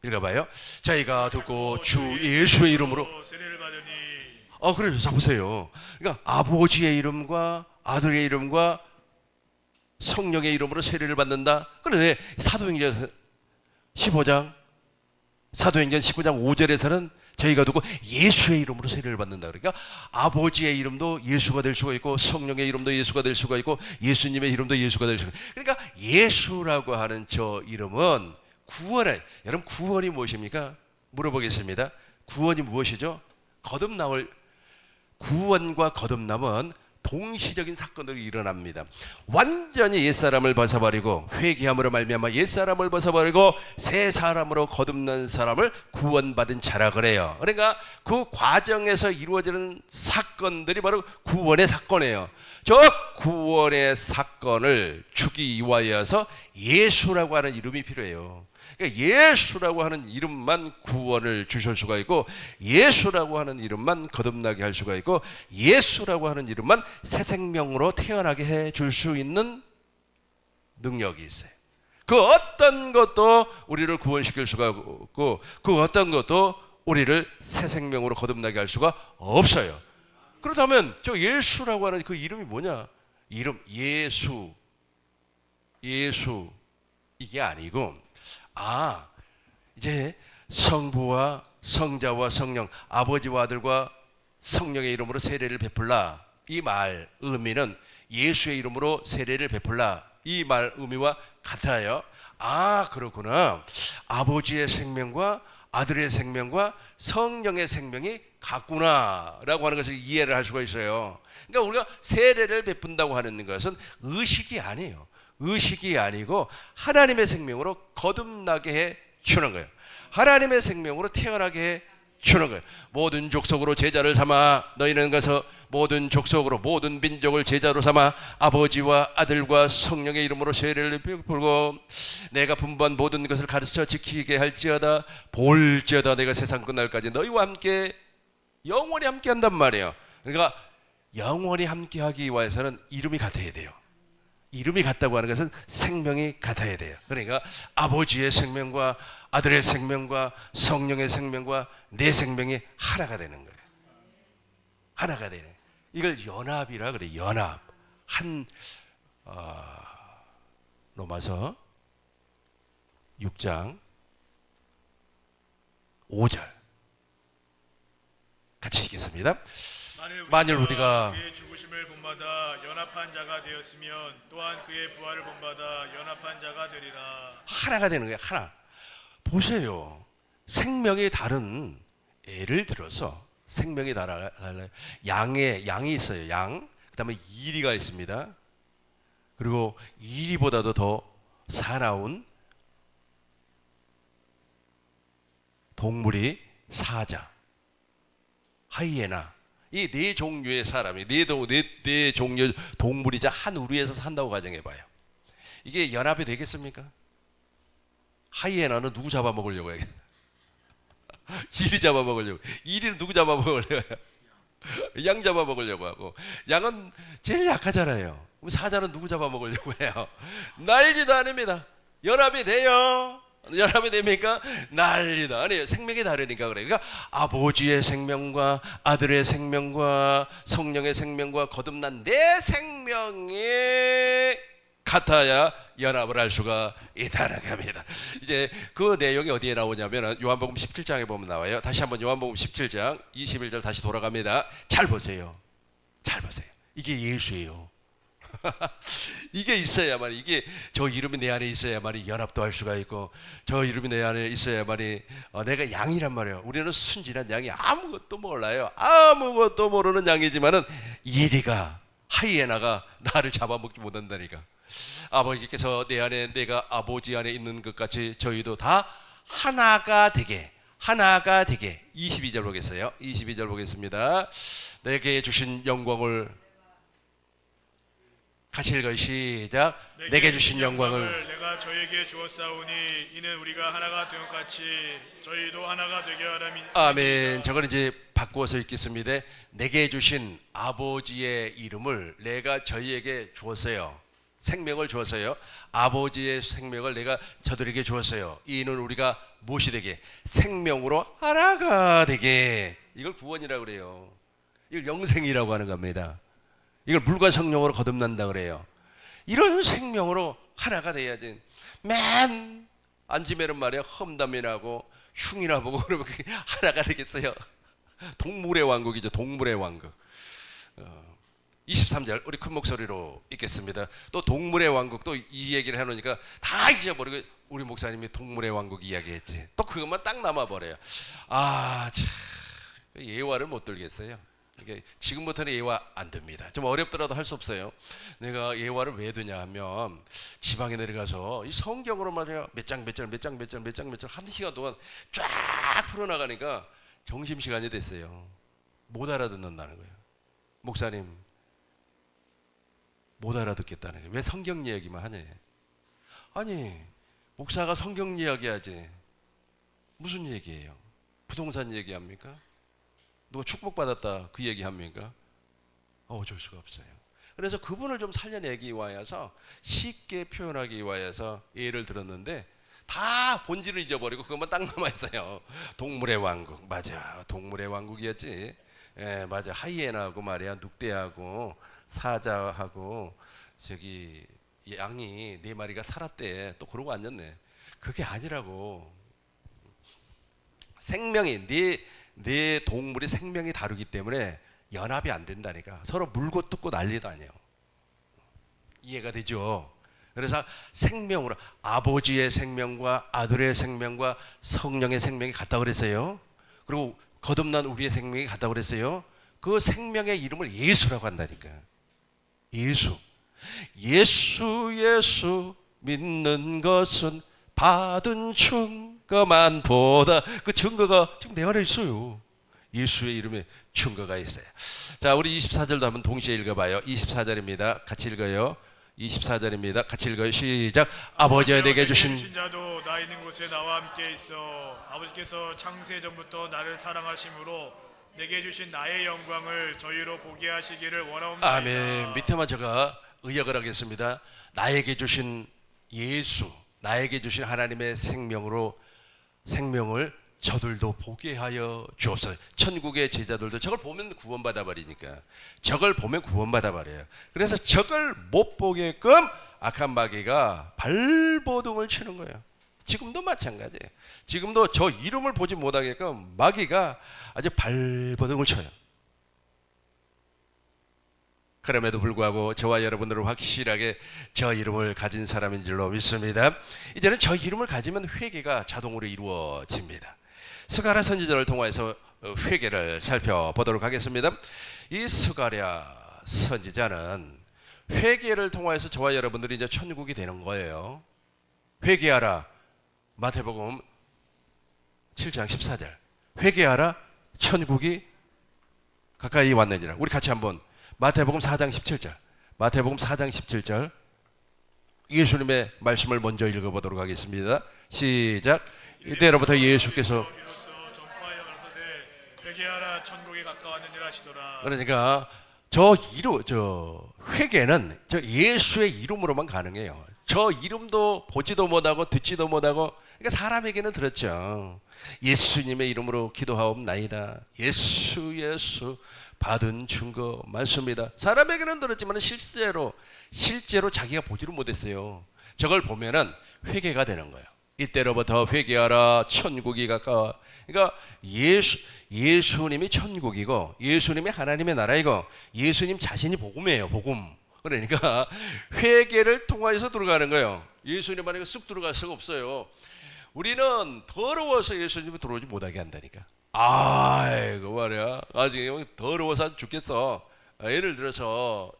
읽어봐요. 저희가 듣고 주 예수의 이름으로 세례를 받으니. 그래요. 자 보세요. 그러니까 아버지의 이름과 아들의 이름과 성령의 이름으로 세례를 받는다. 그런데 사도행전 15장 15장 5절에서는 저희가 두고 예수의 이름으로 세례를 받는다. 그러니까 아버지의 이름도 예수가 될 수가 있고 성령의 이름도 예수가 될 수가 있고 예수님의 이름도 예수가 될 수가 있고, 그러니까 예수라고 하는 저 이름은 구원의, 여러분 구원이 무엇입니까? 물어보겠습니다. 구원이 무엇이죠? 거듭남을, 구원과 거듭남은 동시적인 사건들이 일어납니다. 완전히 옛사람을 벗어버리고 회개함으로 말미암아 옛사람을 벗어버리고 새 사람으로 거듭난 사람을 구원받은 자라 그래요. 그러니까 그 과정에서 이루어지는 사건들이 바로 구원의 사건이에요. 저 구원의 사건을 주기 위하여서 예수라고 하는 이름이 필요해요. 그러니까 예수라고 하는 이름만 구원을 주실 수가 있고, 예수라고 하는 이름만 거듭나게 할 수가 있고, 예수라고 하는 이름만 새 생명으로 태어나게 해 줄 수 있는 능력이 있어요. 그 어떤 것도 우리를 구원시킬 수가 없고, 그 어떤 것도 우리를 새 생명으로 거듭나게 할 수가 없어요. 그렇다면 저 예수라고 하는 그 이름이 뭐냐? 이름 예수 이게 아니고, 이제 성부와 성자와 성령, 아버지와 아들과 성령의 이름으로 세례를 베풀라, 이 말 의미는 예수의 이름으로 세례를 베풀라, 이 말 의미와 같아요. 그렇구나. 아버지의 생명과 아들의 생명과 성령의 생명이 같구나 라고 하는 것을 이해를 할 수가 있어요. 그러니까 우리가 세례를 베푼다고 하는 것은 의식이 아니에요. 의식이 아니고 하나님의 생명으로 거듭나게 해 주는 거예요. 하나님의 생명으로 태어나게 해 주는 거예요. 모든 족속으로 제자를 삼아 너희는 가서 모든 족속으로 모든 민족을 제자로 삼아 아버지와 아들과 성령의 이름으로 세례를 베풀고 내가 분부한 모든 것을 가르쳐 지키게 할지어다. 볼지어다 내가 세상 끝날까지 너희와 함께 영원히 함께 한단 말이에요. 그러니까 영원히 함께 하기 위해서는 이름이 같아야 돼요. 이름이 같다고 하는 것은 생명이 같아야 돼요. 그러니까 아버지의 생명과 아들의 생명과 성령의 생명과 내 생명이 하나가 되는 거예요. 하나가 되는 거예요. 이걸 연합이라 그래요. 연합. 로마서 6장 5절 같이 읽겠습니다. 만일 우리가 그의 죽으심을 본받아 연합한 자가 되었으면 또한 그의 부활을 본받아 연합한 자가 되리라. 하나가 되는 거예요. 하나. 보세요. 생명이 다른, 예를 들어서 생명이 달라요. 양이 있어요. 양. 그다음에 이리가 있습니다. 그리고 이리보다도 더 사나운 동물이 사자, 하이에나. 이 네 종류의 사람이 네 종류 동물이자 한 우리에서 산다고 가정해봐요. 이게 연합이 되겠습니까? 하이에나는 누구 잡아먹으려고 해요? 이리 잡아먹으려고. 이리는 누구 잡아먹으려고 해요? 양 잡아먹으려고 하고. 양은 제일 약하잖아요. 그럼 사자는 누구 잡아먹으려고 해요? 난리도 아닙니다. 연합이 돼요. 연합이 됩니까? 난리다. 아니에요. 생명이 다르니까 그래요. 그러니까 아버지의 생명과 아들의 생명과 성령의 생명과 거듭난 내 생명이 같아야 연합을 할 수가 있다는 겁니다. 이제 그 내용이 어디에 나오냐면 요한복음 17장에 보면 나와요. 다시 한번 요한복음 17장 21절 다시 돌아갑니다. 잘 보세요. 잘 보세요. 이게 예수예요. 이게 있어야만, 이게 저 이름이 내 안에 있어야만 연합도 할 수가 있고, 저 이름이 내 안에 있어야만 내가 양이란 말이에요. 우리는 순진한 양이 아무것도 몰라요. 아무것도 모르는 양이지만은 이리가, 하이에나가 나를 잡아먹지 못한다니까. 아버지께서 내 안에, 내가 아버지 안에 있는 것 같이 저희도 다 하나가 되게 22절 보겠어요. 22절 보겠습니다. 내게 주신 영광을 같이 읽어요. 시작. 내게 주신 영광을 내가 저에게 주었사오니 이는 우리가 하나가 된 것 같이 저희도 하나가 되게 하라니. 아멘. 저걸 이제 바꾸어서 읽겠습니다. 내게 주신 아버지의 이름을 내가 저희에게 주었어요. 생명을 주었어요. 아버지의 생명을 내가 저들에게 주었어요. 이는 우리가 무엇이 되게? 생명으로 하나가 되게. 이걸 구원이라고 그래요. 이걸 영생이라고 하는 겁니다. 이걸 물과 성령으로 거듭난다 그래요. 이런 생명으로 하나가 돼야지. 맨 앉으면은 말이야 험담이 나고 흉이나 보고 그러면 그게 하나가 되겠어요? 동물의 왕국이죠. 동물의 왕국. 23절 우리 큰 목소리로 읽겠습니다. 또 동물의 왕국 또 이 얘기를 해놓으니까 다 잊어버리고 우리 목사님이 동물의 왕국 이야기했지. 또 그것만 딱 남아버려요. 아 참 예화를 못 들겠어요. 이게 지금부터는 예화 안 됩니다. 좀 어렵더라도 할 수 없어요. 내가 예화를 왜 드냐 하면 지방에 내려가서 이 성경으로 말이야 몇 장 몇 절 몇 장 몇 절 몇 장 몇 절 한 시간 동안 쫙 풀어나가니까 점심시간이 됐어요. 못 알아듣는다는 거예요. 목사님 못 알아듣겠다는 거예요. 왜 성경 이야기만 하냐. 아니 목사가 성경 이야기하지 무슨 얘기예요? 부동산 얘기합니까? 누가 축복받았다 그 얘기합니까? 어쩔 수가 없어요. 그래서 그분을 좀 살려내기 위하여서 쉽게 표현하기 위하여서 예를 들었는데 다 본질을 잊어버리고 그것만 딱 남아있어요. 동물의 왕국. 맞아 동물의 왕국이었지. 예, 맞아. 하이에나하고 말이야 늑대하고 사자하고 저기 양이 4마리가 살았대. 또 그러고 앉았네. 그게 아니라고. 생명이 네 동물이 생명이 다르기 때문에 연합이 안 된다니까. 서로 물고 뜯고 난리도 아니에요. 이해가 되죠? 그래서 생명으로 아버지의 생명과 아들의 생명과 성령의 생명이 같다 그랬어요. 그리고 거듭난 우리의 생명이 같다 그랬어요. 그 생명의 이름을 예수라고 한다니까. 예수. 예수 믿는 것은 받은 증거만 보다. 그 증거가 지금 내 안에 있어요. 예수의 이름에 증거가 있어요. 자, 우리 24절도 한번 동시에 읽어봐요. 24절입니다. 같이 읽어요. 24절입니다. 같이 읽어요. 시작. 아버지가 내게 주신 자도 나 있는 곳에 나와 함께 있어 아버지께서 창세 전부터 나를 사랑하심으로 내게 주신 나의 영광을 저희로 보게 하시기를 원하옵나이다. 아멘. 밑에만 제가 의역을 하겠습니다. 나에게 주신 예수, 나에게 주신 하나님의 생명으로 생명을 저들도 보게 하여 주옵소서. 천국의 제자들도 저걸 보면 구원받아 버리니까. 저걸 보면 구원받아 버려요. 그래서 저걸 못 보게끔 악한 마귀가 발버둥을 치는 거예요. 지금도 마찬가지예요. 지금도 저 이름을 보지 못하게끔 마귀가 아주 발버둥을 쳐요. 그럼에도 불구하고 저와 여러분들은 확실하게 저 이름을 가진 사람인 줄로 믿습니다. 이제는 저 이름을 가지면 회개가 자동으로 이루어집니다. 스가랴 선지자를 통해서 회개를 살펴보도록 하겠습니다. 이 스가랴 선지자는 회개를 통해서 저와 여러분들이 이제 천국이 되는 거예요. 회개하라. 마태복음 7장 14절. 회개하라. 천국이 가까이 왔느니라. 우리 같이 한번 마태복음 4장 17절. 마태복음 4장 17절. 예수님의 말씀을 먼저 읽어보도록 하겠습니다. 시작. 이때로부터 예수께서 회개하라 천국이 가까웠느니라 하시더라. 그러니까 저 회개는 저 예수의 이름으로만 가능해요. 저 이름도 보지도 못하고 듣지도 못하고 그러니까 사람에게는 들었죠. 예수님의 이름으로 기도하옵나이다. 예수 받은 증거 많습니다. 사람에게는 들었지만 실제로 자기가 보지를 못했어요. 저걸 보면은 회개가 되는 거예요. 이때로부터 회개하라 천국이 가까워. 그러니까 예수님이 천국이고 예수님이 하나님의 나라이고 예수님 자신이 복음이에요. 복음. 그러니까 회개를 통해서 들어가는 거예요. 예수님 안에 쑥 들어갈 수가 없어요. 우리는 더러워서 예수님이 들어오지 못하게 한다니까. 아이고 말이야. 아직 더러워서 죽겠어. 예를 들어서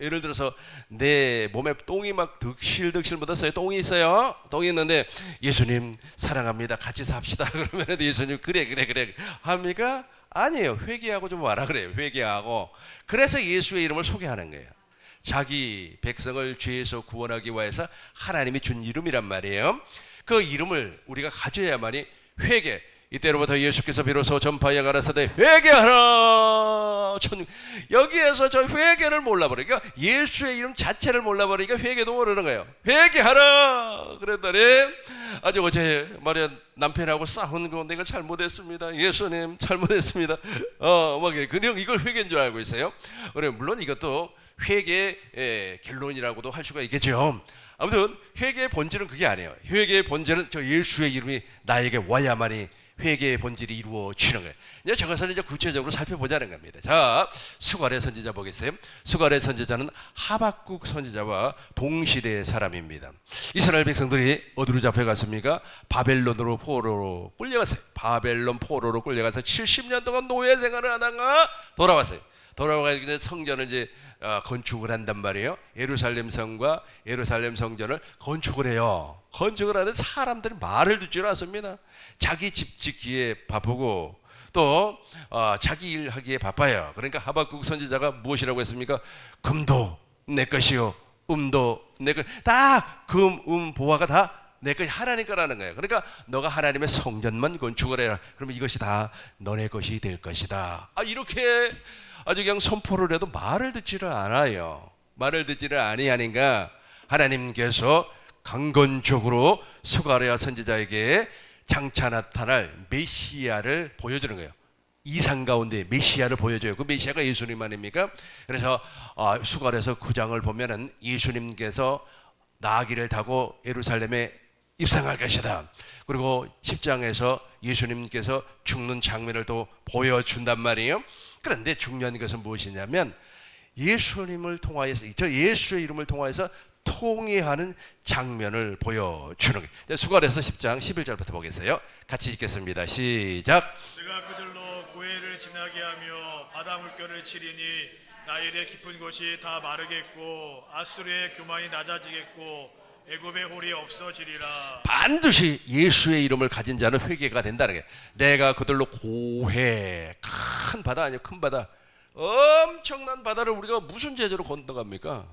내 몸에 똥이 막 득실득실 묻었어요. 똥이 있어요. 똥이 있는데 예수님 사랑합니다. 같이 삽시다. 그러면 예수님 그래 합니까? 아니에요. 회개하고 좀 와라 그래요. 회개하고. 그래서 예수의 이름을 소개하는 거예요. 자기 백성을 죄에서 구원하기 위해서 하나님이 준 이름이란 말이에요. 그 이름을 우리가 가져야만이 회개. 이때로부터 예수께서 비로소 전파하여 가라사대 회개하라. 여기에서 저 회개를 몰라버리니까 예수의 이름 자체를 몰라버리니까 회개도 모르는 거예요. 회개하라. 그랬더니 아주 어제 말이야 남편하고 싸운 거 내가 잘못했습니다. 예수님 잘못했습니다. 막 그냥 이걸 회개인 줄 알고 있어요. 그래 물론 이것도 회개의 결론이라고도 할 수가 있겠죠. 아무튼 회개의 본질은 그게 아니에요. 회개의 본질은 저 예수의 이름이 나에게 와야만이 회개의 본질이 이루어지는 거예요. 이제 저것을 이제 구체적으로 살펴보자는 겁니다. 자, 스가랴 선지자 보겠어요. 스가랴 선지자는 하박국 선지자와 동시대의 사람입니다. 이스라엘 백성들이 어디로 잡혀갔습니까? 바벨론으로 포로로 끌려갔어요. 바벨론 포로로 끌려가서 70년 동안 노예 생활을 하다가 돌아왔어요. 돌아와서 성전을 이제 건축을 한단 말이에요. 예루살렘 성과 예루살렘 성전을 건축을 해요. 건축을 하는 사람들이 말을 듣지 않습니다. 자기 집 짓기에 바쁘고 또 자기 일 하기에 바빠요. 그러니까 하박국 선지자가 무엇이라고 했습니까? 금도 내 것이요, 음도 내 것, 다 금, 보화가 다 내 것이 하나님 거라는 거예요. 그러니까 너가 하나님의 성전만 건축을 해라. 그러면 이것이 다 너네 것이 될 것이다. 이렇게 아주 그냥 선포를 해도 말을 듣지를 않아요. 말을 듣지를 아니하니까 하나님께서 강건적으로 스가랴 선지자에게 장차 나타날 메시아를 보여주는 거예요. 이상 가운데 메시아를 보여줘요. 그 메시아가 예수님 아닙니까? 그래서 스가랴서 9장을 보면은 예수님께서 나귀를 타고 예루살렘에 입성할 것이다. 그리고 10장에서 예수님께서 죽는 장면을 또 보여준단 말이에요. 그런데 중요한 것은 무엇이냐면 예수님을 통하여서, 저 예수의 이름을 통하여서 통해하는 장면을 보여주는 거예요. 스가랴서 10장 11절부터 보겠어요. 같이 읽겠습니다. 시작. 내가 그들로 고해를 지나게 하며 바다 물결을 치리니 나일의 깊은 곳이 다 마르겠고 아수르의 교만이 낮아지겠고 애굽의 홀이 없어지리라. 반드시 예수의 이름을 가진 자는 회개가 된다는 거예요. 내가 그들로 고해, 큰 바다 아니에요. 큰 바다, 엄청난 바다를 우리가 무슨 제재로 건너갑니까?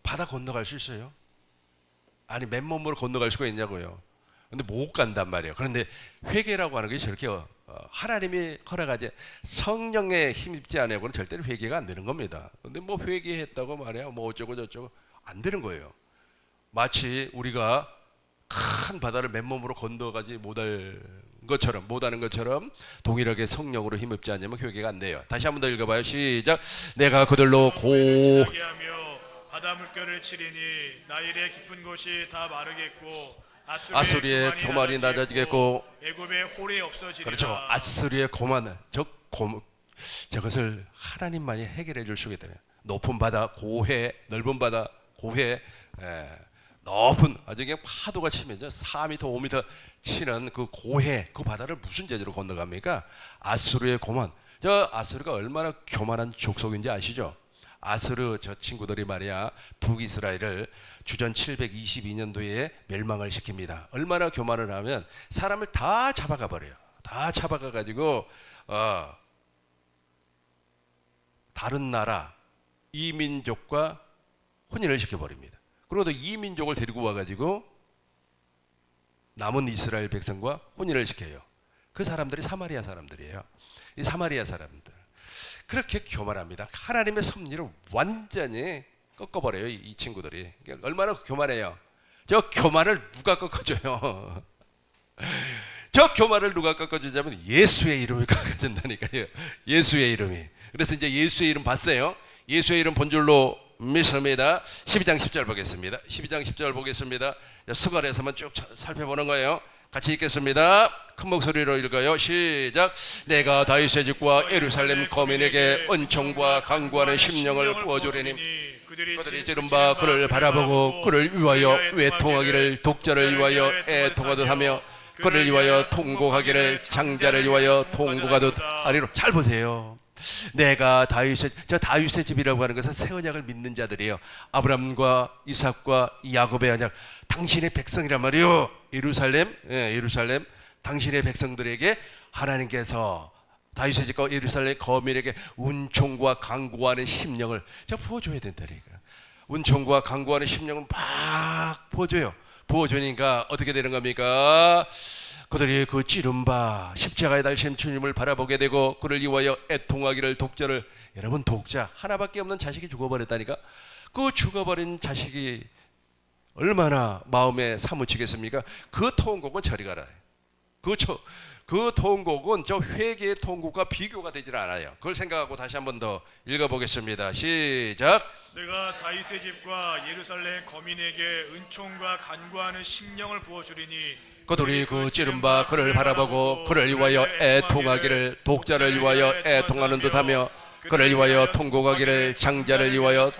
바다 건너갈 수 있어요? 아니 맨몸으로 건너갈 수가 있냐고요. 근데 못 간단 말이에요. 그런데 회개라고 하는 게 저렇게 하나님이 허락하지 성령에 힘입지 않으고는 절대로 회개가 안 되는 겁니다. 근데 뭐 회개했다고 말해야 뭐 어쩌고 저쩌고 안 되는 거예요. 마치 우리가 큰 바다를 맨몸으로 건너가지 못하는 것처럼 동일하게 성령으로 힘입지 않으면 회개가 안 돼요. 다시 한 번 더 읽어봐요. 시작. 내가 그들로 고해를 하며 바다 물결을 치리니 나일의 깊은 곳이 다 마르겠고 아수르의 교만이 낮아지겠고 애굽의 홀이 없어지리라. 그렇죠. 아수르의 교만, 저것을 하나님만이 해결해 줄 수 있다면 높은 바다 고해, 넓은 바다 고해, 높은 아주 그냥 파도가 치면 4m, 5m 치는 그 고해, 그 바다를 무슨 재주로 건너갑니까? 아수르의 교만. 저 아수르가 얼마나 교만한 족속인지 아시죠? 아수르 저 친구들이 말이야 북이스라엘을 주전 722년도에 멸망을 시킵니다. 얼마나 교만을 하면 사람을 다 잡아가 버려요. 다 잡아가 가지고 다른 나라 이민족과 혼인을 시켜버립니다. 그리고 또 이민족을 데리고 와가지고 남은 이스라엘 백성과 혼인을 시켜요. 그 사람들이 사마리아 사람들이에요. 이 사마리아 사람들 그렇게 교만합니다. 하나님의 섭리를 완전히 꺾어버려요. 이 친구들이 얼마나 교만해요. 저 교만을 누가 꺾어줘요? 저 교만을 누가 꺾어주냐면 예수의 이름이 꺾어준다니까요. 예수의 이름이. 그래서 이제 예수의 이름 봤어요. 예수의 이름 본줄로 믿습니다. 12장 10절 보겠습니다. 12장 10절 보겠습니다. 스가랴에서만 쭉 살펴보는 거예요. 같이 읽겠습니다. 큰 목소리로 읽어요. 시작. 내가 다윗의 집과 예루살렘 거민에게 은총과 강구하는 심령을 부어주리니 그들이 지른 바 그를 바라보고 그를 위하여 외통하기를 독자를 위하여 애통하듯 하며 그를 위하여 통곡하기를 장자를 위하여 통곡하듯 하리로. 잘 보세요. 내가 다윗의 집이라고 하는 것은 새 언약을 믿는 자들이에요. 아브라함과 이삭과 야곱의 언약, 당신의 백성이란 말이에요. 예루살렘 당신의 백성들에게 하나님께서 다윗의 집과 예루살렘 거민에게 은총과 강구하는 심령을 부어줘야 된다니까. 은총과 강구하는 심령을 막 부어줘요. 부어주니까 어떻게 되는 겁니까? 그들이 그 찌른 바 십자가에 달신 주님을 바라보게 되고 그를 위하여 애통하기를 독자를. 여러분, 독자 하나밖에 없는 자식이 죽어버렸다니까. 그 죽어버린 자식이 얼마나 마음에 사무치겠습니까? 그 통곡은 저리 가라. 그 통곡은 저 회개의 통곡과 비교가 되질 않아요. 그걸 생각하고 다시 한 번 더 읽어보겠습니다. 시작. 내가 다윗의 집과 예루살렘 거민에게 은총과 간구하는 심령을 부어주리니 그들이 그 찌른 바 그를 바라보고 그를 위하여 애통하기를, 독자를 위하여 애통하는 듯하며 그를 위하여 통곡하기를, 장자를 위하여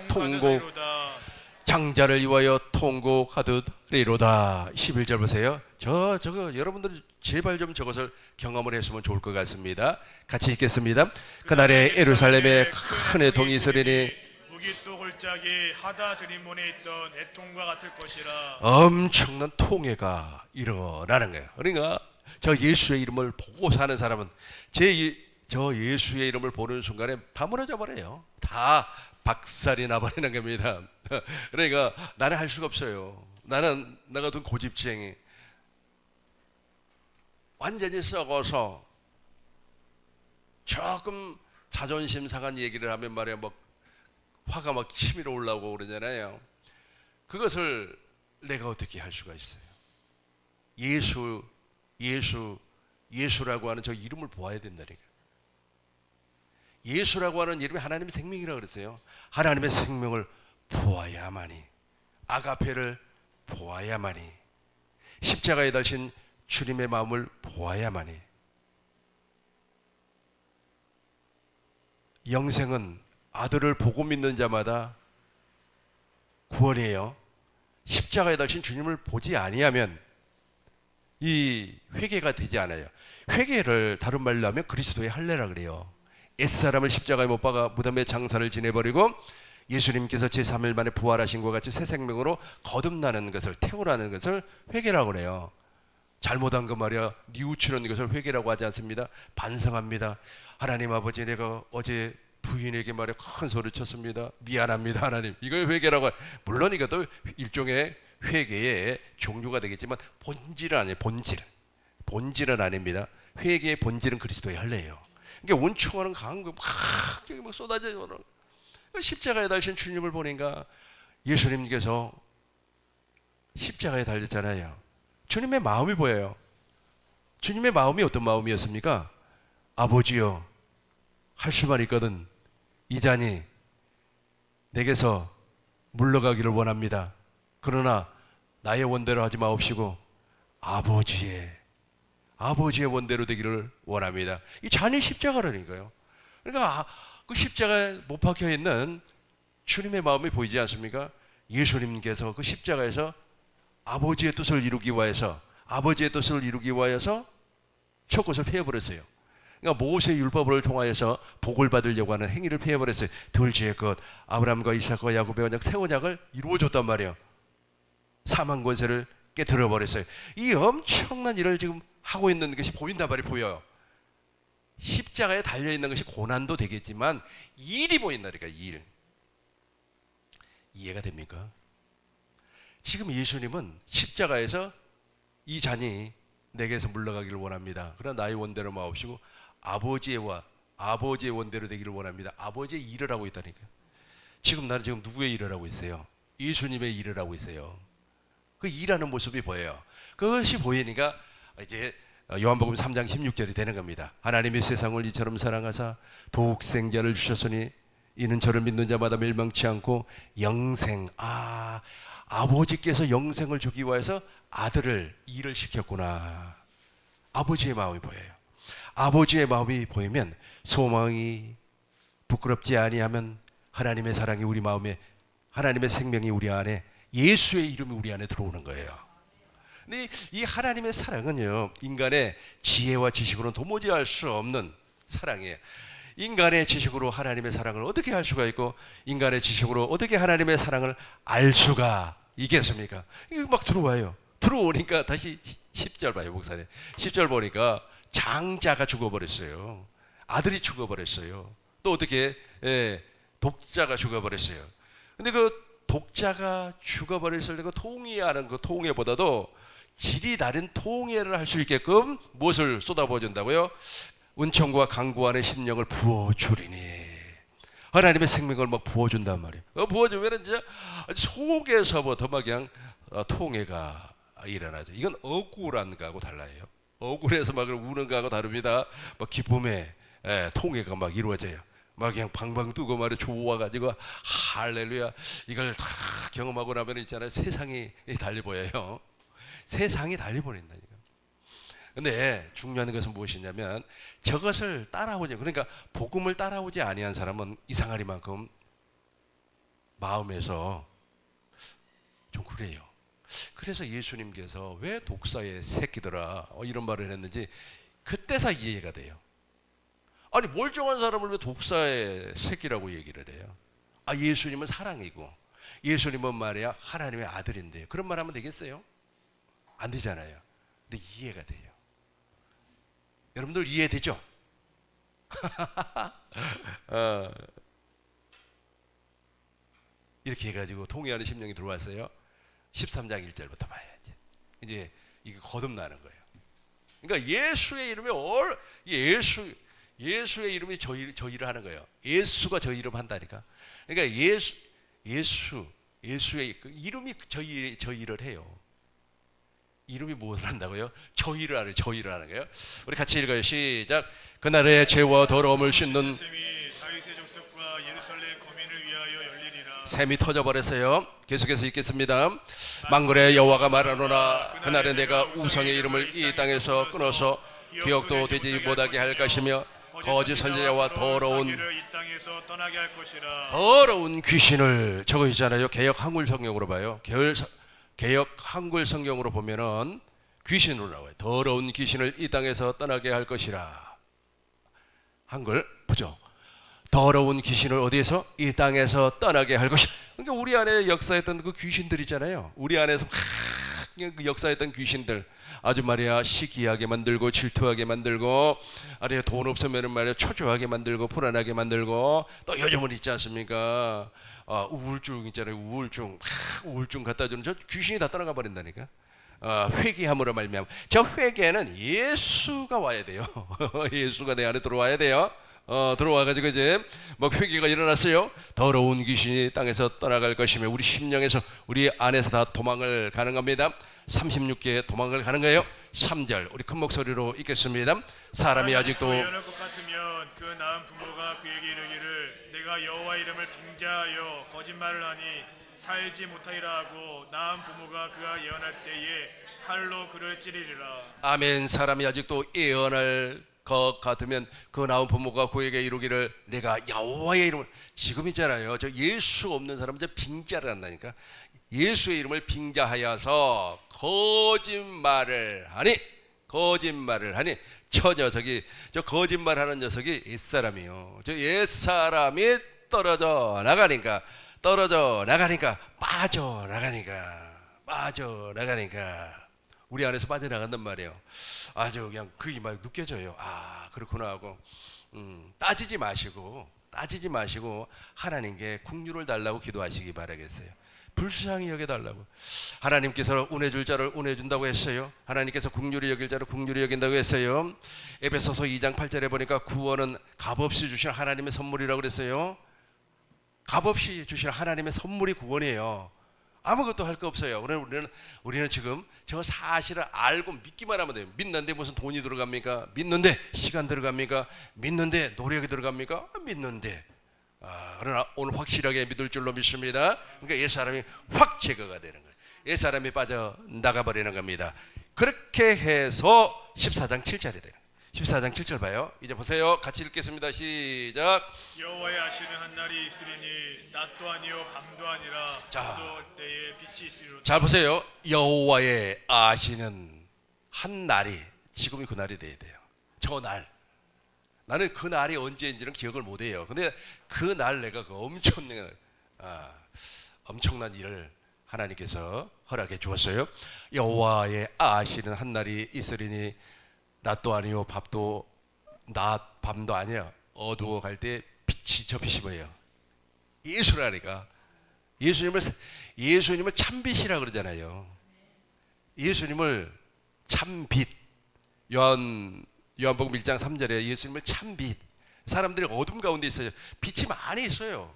통곡하듯이로다. 11절 보세요. 저거 여러분들 제발 좀 저것을 경험을 했으면 좋을 것 같습니다. 같이 읽겠습니다. 그날에 예루살렘에 큰 애통이 있으리니 무기또 골짜기 하다 드림몬에 있던 애통과 같을 것이라. 엄청난 통해가 일어나는 거예요. 그러니까 저 예수의 이름을 보고 사는 사람은 저 예수의 이름을 보는 순간에 다 무너져 버려요. 다 박살이 나버리는 겁니다. 그러니까 나는 할 수가 없어요. 나 같은 고집쟁이 완전히 썩어서 조금 자존심 상한 얘기를 하면 말이야 막 화가 막 치밀어 올라오고 그러잖아요. 그것을 내가 어떻게 할 수가 있어요? 예수라고 하는 저 이름을 보아야 된다니까. 예수라고 하는 이름이 하나님의 생명이라고 그랬어요. 하나님의 생명을 보아야만이, 아가페를 보아야만이, 십자가에 달신 주님의 마음을 보아야만이. 영생은 아들을 보고 믿는 자마다 구원이에요. 십자가에 달신 주님을 보지 아니하면 이 회개가 되지 않아요. 회개를 다른 말로 하면 그리스도의 할례라 그래요. 옛사람을 십자가에 못 박아 무덤에 장사를 지내버리고 예수님께서 제3일 만에 부활하신 것 같이 새 생명으로 거듭나는 것을, 태어나는 것을 회개라고 그래요. 잘못한 거 말이야 뉘우치는 것을 회개라고 하지 않습니다. 반성합니다. 하나님 아버지, 내가 어제 부인에게 말이야 큰 소리 쳤습니다. 미안합니다 하나님. 이거 회개라고. 물론 이것도 일종의 회개의 종류가 되겠지만 본질은 아니에요. 본질은 아닙니다. 회개의 본질은 그리스도의 할례예요. 그러니까 원충하는 강한 거 막 쏟아져요. 십자가에 달신 주님을 보니까 예수님께서 십자가에 달렸잖아요. 주님의 마음이 보여요. 주님의 마음이 어떤 마음이었습니까? 아버지여, 할 수만 있거든 이 잔이 내게서 물러가기를 원합니다. 그러나 나의 원대로 하지 마옵시고 아버지의 원대로 되기를 원합니다. 이 잔이 십자가라니까요. 그러니까 그 십자가에 못 박혀 있는 주님의 마음이 보이지 않습니까? 예수님께서 그 십자가에서 아버지의 뜻을 이루기 위하여서 첫 것을 폐해버렸어요. 그러니까 모세 율법을 통하여서 복을 받으려고 하는 행위를 폐해버렸어요. 둘째 것, 아브라함과 이삭과 야곱의 언약, 새 언약을 이루어줬단 말이에요. 사망 권세를 깨뜨려 버렸어요. 이 엄청난 일을 지금 하고 있는 것이 보인단 말이 보여요. 십자가에 달려 있는 것이 고난도 되겠지만 일이 보인다니까. 일. 이해가 됩니까? 지금 예수님은 십자가에서 이 잔이 내게서 물러가기를 원합니다. 그러나 나의 원대로 마옵시고 아버지의 원대로 되기를 원합니다. 아버지의 일을 하고 있다니까요. 지금 나는 지금 누구의 일을 하고 있어요? 예수님의 일을 하고 있어요. 그 일하는 모습이 보여요. 그것이 보이니까 이제 요한복음 3장 16절이 되는 겁니다. 하나님이 세상을 이처럼 사랑하사 독생자를 주셨으니 이는 저를 믿는 자마다 멸망치 않고 영생. 아버지께서 영생을 주기 위해서 아들을 일을 시켰구나. 아버지의 마음이 보여요. 아버지의 마음이 보이면 소망이 부끄럽지 아니하면 하나님의 사랑이 우리 마음에, 하나님의 생명이 우리 안에, 예수의 이름이 우리 안에 들어오는 거예요. 근데 이 하나님의 사랑은요, 인간의 지혜와 지식으로는 도무지 알 수 없는 사랑이에요. 인간의 지식으로 하나님의 사랑을 어떻게 할 수가 있고, 인간의 지식으로 어떻게 하나님의 사랑을 알 수가 있겠습니까? 이게 막 들어와요. 들어오니까 다시 10절 봐요, 목사님. 10절 보니까 장자가 죽어버렸어요. 아들이 죽어버렸어요. 또 어떻게 독자가 죽어버렸어요. 근데 그 독자가 죽어버렸을 때 그 통해하는 그 통해보다도 질이 다른 통해를 할 수 있게끔 무엇을 쏟아부어준다고요? 은총과 강구하는 심령을 부어주리니. 하나님의 생명을 막 부어준단 말이에요. 부어주면 진짜 속에서부터 막 그냥 통해가 일어나죠. 이건 억울한 거하고 달라요. 억울해서 막 우는 거하고 다릅니다. 막 기쁨의 통해가 막 이루어져요. 막 그냥 방방 뜨고 말이야 좋아가지고 할렐루야. 이걸 다 경험하고 나면 있잖아요, 세상이 달리 보여요. 세상이 달리 보인다니까. 근데 중요한 것은 무엇이냐면 저것을 따라오지, 그러니까 복음을 따라오지 아니한 사람은 이상하리만큼 마음에서 좀 그래요. 그래서 예수님께서 왜 독사의 새끼들아 이런 말을 했는지 그때서 이해가 돼요. 아니 멀쩡한 사람을 왜 독사의 새끼라고 얘기를 해요? 아, 예수님은 사랑이고 예수님은 말이야 하나님의 아들인데 그런 말 하면 되겠어요? 안 되잖아요. 근데 이해가 돼요. 여러분들 이해되죠? 이렇게 해가지고 통회하는 심령이 들어왔어요. 13장 1절부터 봐야지. 이제 이게 거듭나는 거예요. 그러니까 예수의 이름이 예수의 이름이 저 일을 하는 거예요. 예수가 저 이름 한다니까. 그러니까 예수의 그 이름이 저 일을 해요. 이름이 무엇을 한다고요? 저 일을 하는 거예요. 우리 같이 읽어요. 시작. 그날의 죄와 더러움을 씻는 샘이 다윗의 족속과 예루살렘 거민을 위하여 열리리라. 샘이 터져버렸어요. 계속해서 읽겠습니다. 만군의 여호와가 말하노라. 그날에 내가 우상의 이름을 이 땅에서 끊어서 기억도 되지 못하게 할 것이며 거짓 선지자와 더러운 이 땅에서 떠나게 할 것이라. 더러운 귀신을, 저거 있잖아요. 개역 한글 성경으로 봐요. 개역 한글 성경으로 보면은 귀신으로 나와요. 더러운 귀신을 이 땅에서 떠나게 할 것이라. 한글 보죠. 더러운 귀신을 어디에서? 이 땅에서 떠나게 할 것이. 그러니까 우리 안에 역사했던 그 귀신들 있잖아요. 우리 안에서 그냥 그 역사했던 귀신들, 아주 말이야 시기하게 만들고 질투하게 만들고, 아래 돈 없으면은 말이야 초조하게 만들고 불안하게 만들고, 또 요즘은 있지 않습니까? 우울증 있잖아요. 우울증 갖다 주는 저 귀신이 다 떠나가 버린다니까. 회개함으로 말미암아. 저 회개는 예수가 와야 돼요. 예수가 내 안에 들어와야 돼요. 들어와가지고 이제 막 회개가 일어났어요. 더러운 귀신이 땅에서 떠나갈 것이며 우리 심령에서, 우리 안에서 다 도망을 가는 겁니다. 36개 도망을 가는 거예요. 3절 우리 큰 목소리로 읽겠습니다. 사람이 아직도 여는 것 같으면 그 낳은 부모가 그에게 이르기를 내가 여호와 이름을 빙자하여 거짓말을 하니 살지 못하리라 하고 낳은 부모가 그가 예언할 때에 칼로 그를 찌르리라. 아멘. 사람이 아직도 예언할 것 같으면 그 나온 부모가 그에게 이루기를 내가 여호와의 이름을, 지금 있잖아요. 저 예수 없는 사람은 저 빙자를 한다니까. 예수의 이름을 빙자하여서 거짓말을 하니 저 녀석이, 저 거짓말하는 녀석이 옛사람이요. 저 옛사람이 떨어져 나가니까 빠져나가니까 우리 안에서 빠져나간단 말이에요. 아주 그냥 그게 막 느껴져요. 아 그렇구나 하고 따지지 마시고 하나님께 긍휼을 달라고 기도하시기 바라겠어요. 불쌍히 여겨달라고. 하나님께서 운해줄 자를 운해준다고 했어요. 하나님께서 긍휼히 여길 자를 긍휼히 여긴다고 했어요. 에베소서 2장 8절에 보니까 구원은 값없이 주신 하나님의 선물이라고 그랬어요. 값없이 주신 하나님의 선물이 구원이에요. 아무것도 할 거 없어요. 우리는 지금 저 사실을 알고 믿기만 하면 돼요. 믿는데 무슨 돈이 들어갑니까? 믿는데 시간 들어갑니까? 믿는데 노력이 들어갑니까? 믿는데. 그러나 오늘 확실하게 믿을 줄로 믿습니다. 그러니까 옛사람이 확 제거가 되는 거예요. 옛사람이 빠져나가 버리는 겁니다. 그렇게 해서 14장 7절이 되는 거예요. 14장 7절 봐요. 이제 보세요. 같이 읽겠습니다. 시작. 여호와의 아시는 한 날이 있으리니 낮도 아니요 밤도 아니라 또 때에 빛이 있으리로다. 잘 보세요. 여호와의 아시는 한 날이, 지금이 그 날이 돼야 돼요. 저 날. 나는 그 날이 언제인지는 기억을 못해요. 근데 그 날 내가 그 엄청난 일을 하나님께서 허락해 주었어요. 여호와의 아시는 한 날이 있으리니 낮도 아니요 밤도 아니야. 어두워 갈 때 빛이, 저 빛이 뭐예요? 예수라니까. 예수님을 참빛이라 그러잖아요. 예수님을 참빛. 요한복음 1장 3절에 예수님을 참빛. 사람들이 어둠 가운데 있어요. 빛이 많이 있어요.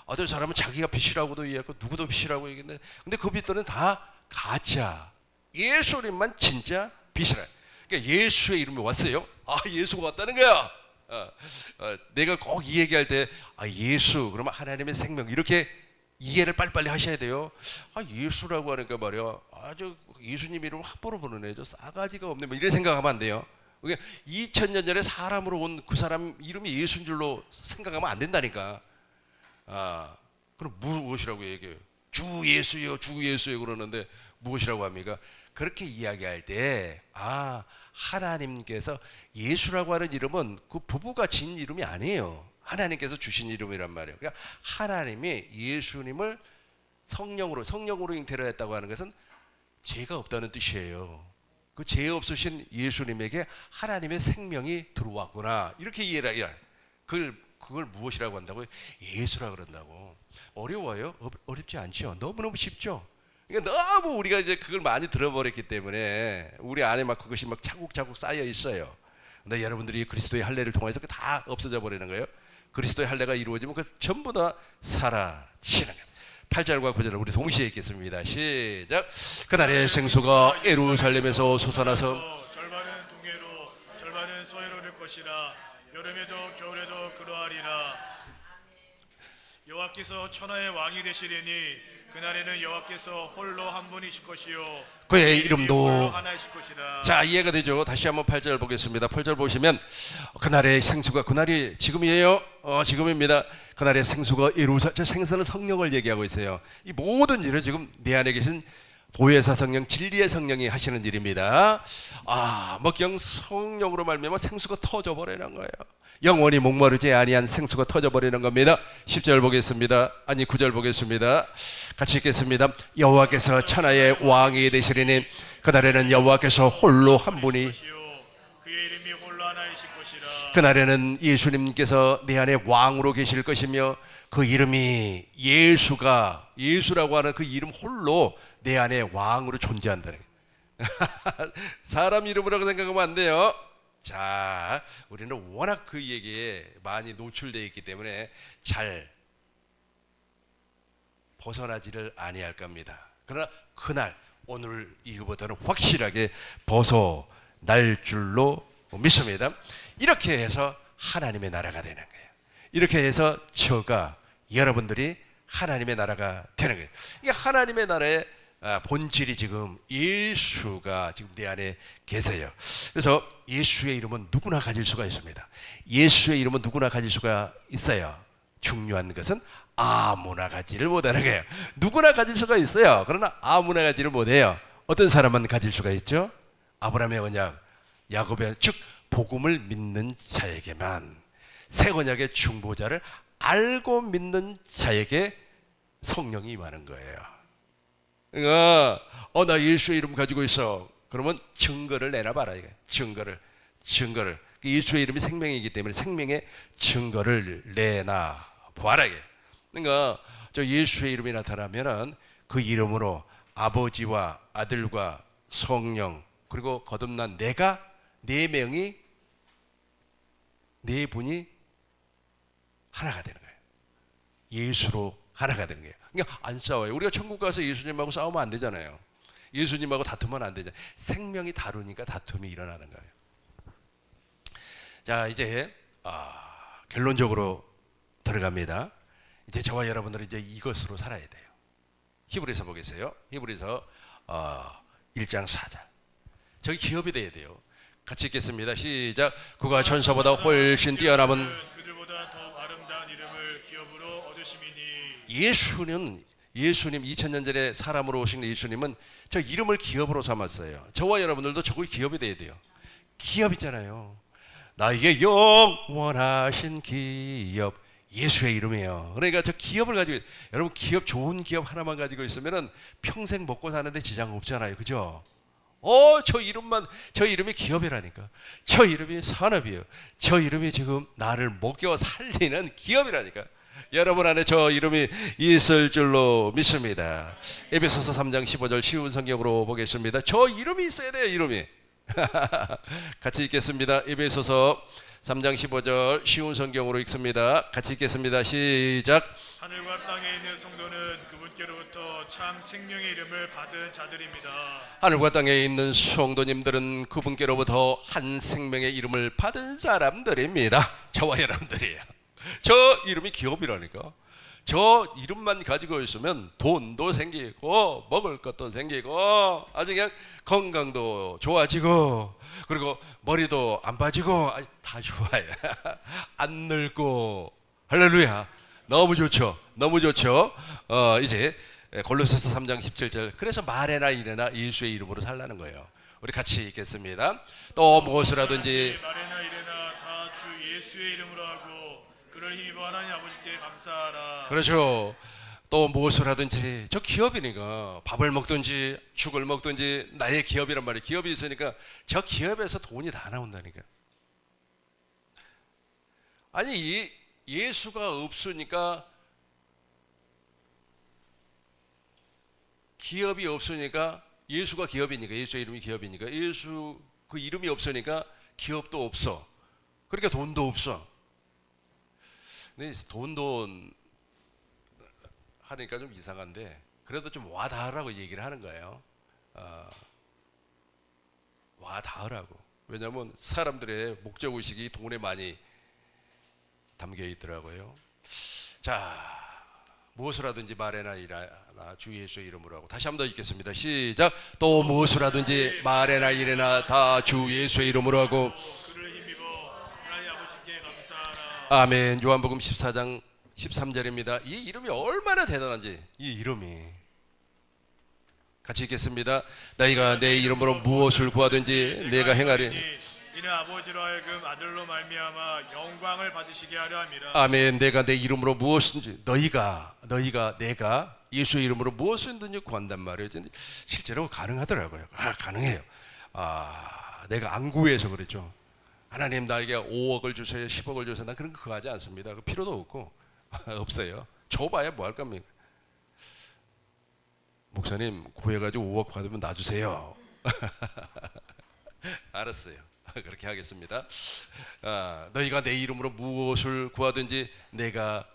어떤 사람은 자기가 빛이라고도 얘기하고 누구도 빛이라고 얘기했는데, 근데 그 빛들은 다 가짜. 예수님만 진짜 빛이라. 그러니까 예수의 이름이 왔어요. 아, 예수가 왔다는 거야. 내가 꼭 이 얘기할 때 예수 그러면 하나님의 생명 이렇게 이해를 빨리빨리 하셔야 돼요. 예수라고 하니까 말이야, 저 예수님 이름을 함부로 부르네, 저 싸가지가 없네, 뭐 이런 생각하면 안 돼요. 2000년 전에 사람으로 온 그 사람 이름이 예수인 줄로 생각하면 안 된다니까. 그럼 무엇이라고 얘기해요? 주 예수요, 주 예수요 그러는데 무엇이라고 합니까? 그렇게 이야기할 때 하나님께서 예수라고 하는 이름은 그 부부가 진 이름이 아니에요. 하나님께서 주신 이름이란 말이에요. 그러니까 하나님이 예수님을 성령으로 잉태를 했다고 하는 것은 죄가 없다는 뜻이에요. 그 죄 없으신 예수님에게 하나님의 생명이 들어왔구나, 이렇게 이해를 해요. 그걸 무엇이라고 한다고요? 예수라고 그런다고. 어려워요? 어렵지 않죠? 너무너무 쉽죠? 그러니까 너무 우리가 이제 그걸 많이 들어버렸기 때문에 우리 안에 막 그것이 막 차곡차곡 쌓여 있어요. 근데 여러분들이 그리스도의 할례를 통해서 다 없어져 버리는 거예요. 그리스도의 할례가 이루어지면 그 전부 다 사라지는 거예요. 8절과 9절을 우리 동시에 읽겠습니다. 시작. 그날의 생수가 예루살렘에서 솟아나서 절반은 동해로 절반은 서해로 될 것이라. 여름에도 겨울에도 그러하리라. 여호와께서 천하의 왕이 되시리니 그날에는 여호와께서 홀로 한 분이실 것이요 그의 홀로 이름도. 하나이실 것이라. 자, 이해가 되죠? 다시 한번 8절 보겠습니다. 8절 보시면 그날의 생수가, 그날이 지금이에요. 지금입니다. 그날의 생수가 저 생수는 성령을 얘기하고 있어요. 이 모든 일은 지금 내 안에 계신 보혜사 성령, 진리의 성령이 하시는 일입니다. 먹경 성령으로 말미암아 생수가 터져버리는 거예요. 영원히 목마르지 아니한 생수가 터져버리는 겁니다. 10절 보겠습니다. 9절 보겠습니다. 같이 읽겠습니다. 여호와께서 천하의 왕이 되시리니 그날에는 여호와께서 홀로 한 분이, 그의 이름이 홀로 하나이실 것이라. 그날에는 예수님께서 내 안에 왕으로 계실 것이며 그 이름이 예수라고 하는 그 이름 홀로 내 안에 왕으로 존재한다는 거예요. 사람 이름이라고 생각하면 안 돼요. 자, 우리는 워낙 그 얘기에 많이 노출되어 있기 때문에 잘 벗어나지를 아니할 겁니다. 그러나 그날, 오늘 이거보다는 확실하게 벗어날 줄로 믿습니다. 이렇게 해서 하나님의 나라가 되는 거예요. 이렇게 해서 여러분들이 하나님의 나라가 되는 거예요. 이게 하나님의 나라의 본질이 지금 예수가 지금 내 안에 계세요. 그래서 예수의 이름은 누구나 가질 수가 있습니다. 예수의 이름은 누구나 가질 수가 있어요. 중요한 것은 아무나 가지를 못하는 거예요. 누구나 가질 수가 있어요. 그러나 아무나 가지를 못해요. 어떤 사람만 가질 수가 있죠? 아브라함의 언약, 야곱의, 즉 복음을 믿는 자에게만, 새 언약의 중보자를 알고 믿는 자에게 성령이 임하는 거예요. 그러니까 나 예수의 이름 가지고 있어. 그러면 증거를 내놔봐라. 이게 증거를 예수의 이름이 생명이기 때문에 생명의 증거를 내놔 보아라. 이게. 그러니까 저 예수의 이름이 나타나면은 그 이름으로 아버지와 아들과 성령, 그리고 거듭난 내가, 네 분이 하나가 되는 거예요. 예수로 하나가 되는 거예요. 그러니까 안 싸워요. 우리가 천국 가서 예수님하고 싸우면 안 되잖아요. 예수님하고 다투면 안 되잖아요. 생명이 다르니까 다툼이 일어나는 거예요. 자, 이제 결론적으로 들어갑니다. 이제 저와 여러분들은 이제 이것으로 살아야 돼요. 히브리서 보겠어요. 히브리서 1장 4절. 저기 기업이 돼야 돼요. 같이 읽겠습니다. 시작. 그가 천사보다 훨씬 뛰어남은 그들보다 더 아름다운 이름을 기업으로 얻으심이니. 예수님 2000년 전에 사람으로 오신 예수님은 저 이름을 기업으로 삼았어요. 저와 여러분들도 저걸 기업이 돼야 돼요. 기업이잖아요. 나에게 영원하신 기업, 예수의 이름이에요. 그러니까 저 기업을 가지고, 여러분 기업, 좋은 기업 하나만 가지고 있으면은 평생 먹고 사는데 지장 없잖아요. 그죠? 저 이름이 기업이라니까. 저 이름이 산업이에요. 저 이름이 지금 나를 먹여 살리는 기업이라니까. 여러분 안에 저 이름이 있을 줄로 믿습니다. 에베소서 3장 15절 쉬운 성경으로 보겠습니다. 저 이름이 있어야 돼요. 이름이. 같이 읽겠습니다. 에베소서 3장 15절 쉬운 성경으로 읽습니다. 같이 읽겠습니다. 시작. 하늘과 땅에 있는 성도는 그분께로부터 참 생명의 이름을 받은 자들입니다. 하늘과 땅에 있는 성도님들은 그분께로부터 한 생명의 이름을 받은 사람들입니다. 저와 여러분들이에요. 저 이름이 기업이라니까. 저 이름만 가지고 있으면 돈도 생기고 먹을 것도 생기고 아주 그냥 건강도 좋아지고 그리고 머리도 안 빠지고 다 좋아요. 안 늙고 할렐루야. 너무 좋죠. 너무 좋죠. 이제 골로새서 3장 17절. 그래서 말해나 이래나 예수의 이름으로 살라는 거예요. 우리 같이 읽겠습니다. 또 무엇을 하든지 말해나 이래나 다 주 예수의 이름으로 하고 그를 힘입어 하나님 아버지께 감사하라. 그렇죠. 또 무엇을 하든지 저 기업이니까 밥을 먹든지 죽을 먹든지 나의 기업이란 말이에요. 기업이 있으니까 저 기업에서 돈이 다 나온다니까. 아니 이 예수가 없으니까 기업이 없으니까 예수가 기업이니까 예수의 이름이 기업이니까 예수 그 이름이 없으니까 기업도 없어. 그러니까 돈도 없어. 근데 돈 하니까 좀 이상한데 그래도 좀 와닿으라고 얘기를 하는 거예요. 와닿으라고. 왜냐하면 사람들의 목적의식이 돈에 많이 담겨 있더라고요. 자, 무엇을 하든지 말해나 이래나 주 예수의 이름으로 하고 다시 한 번 더 읽겠습니다. 시작. 또 무엇을 하든지 말해나 이래나 다 주 예수의 이름으로 하고 그를 힘입어 하나님 아버지께 감사하라. 아멘. 요한복음 14장 13절입니다. 이 이름이 얼마나 대단한지 이 이름이 같이 읽겠습니다. 너희가 내 이름으로 무엇을 구하든지 내가 행하리니 이는 아버지로 하여금 아들로 말미암아 영광을 받으시게 하려 함이라. 아멘. 내가 내 이름으로 무엇이든지 너희가 내가 예수의 이름으로 무엇이든지 구한단 말이에요. 실제로 가능하더라고요. 가능해요. 내가 안 구해서 그렇죠. 하나님 나에게 5억을 주세요, 10억을 주세요. 난 그런 거 하지 않습니다. 그 필요도 없고 없어요. 줘봐야 뭐 할 겁니까? 목사님 구해가지고 5억 받으면 놔주세요. 알았어요. 그렇게 하겠습니다. 너희가 내 이름으로 무엇을 구하든지 내가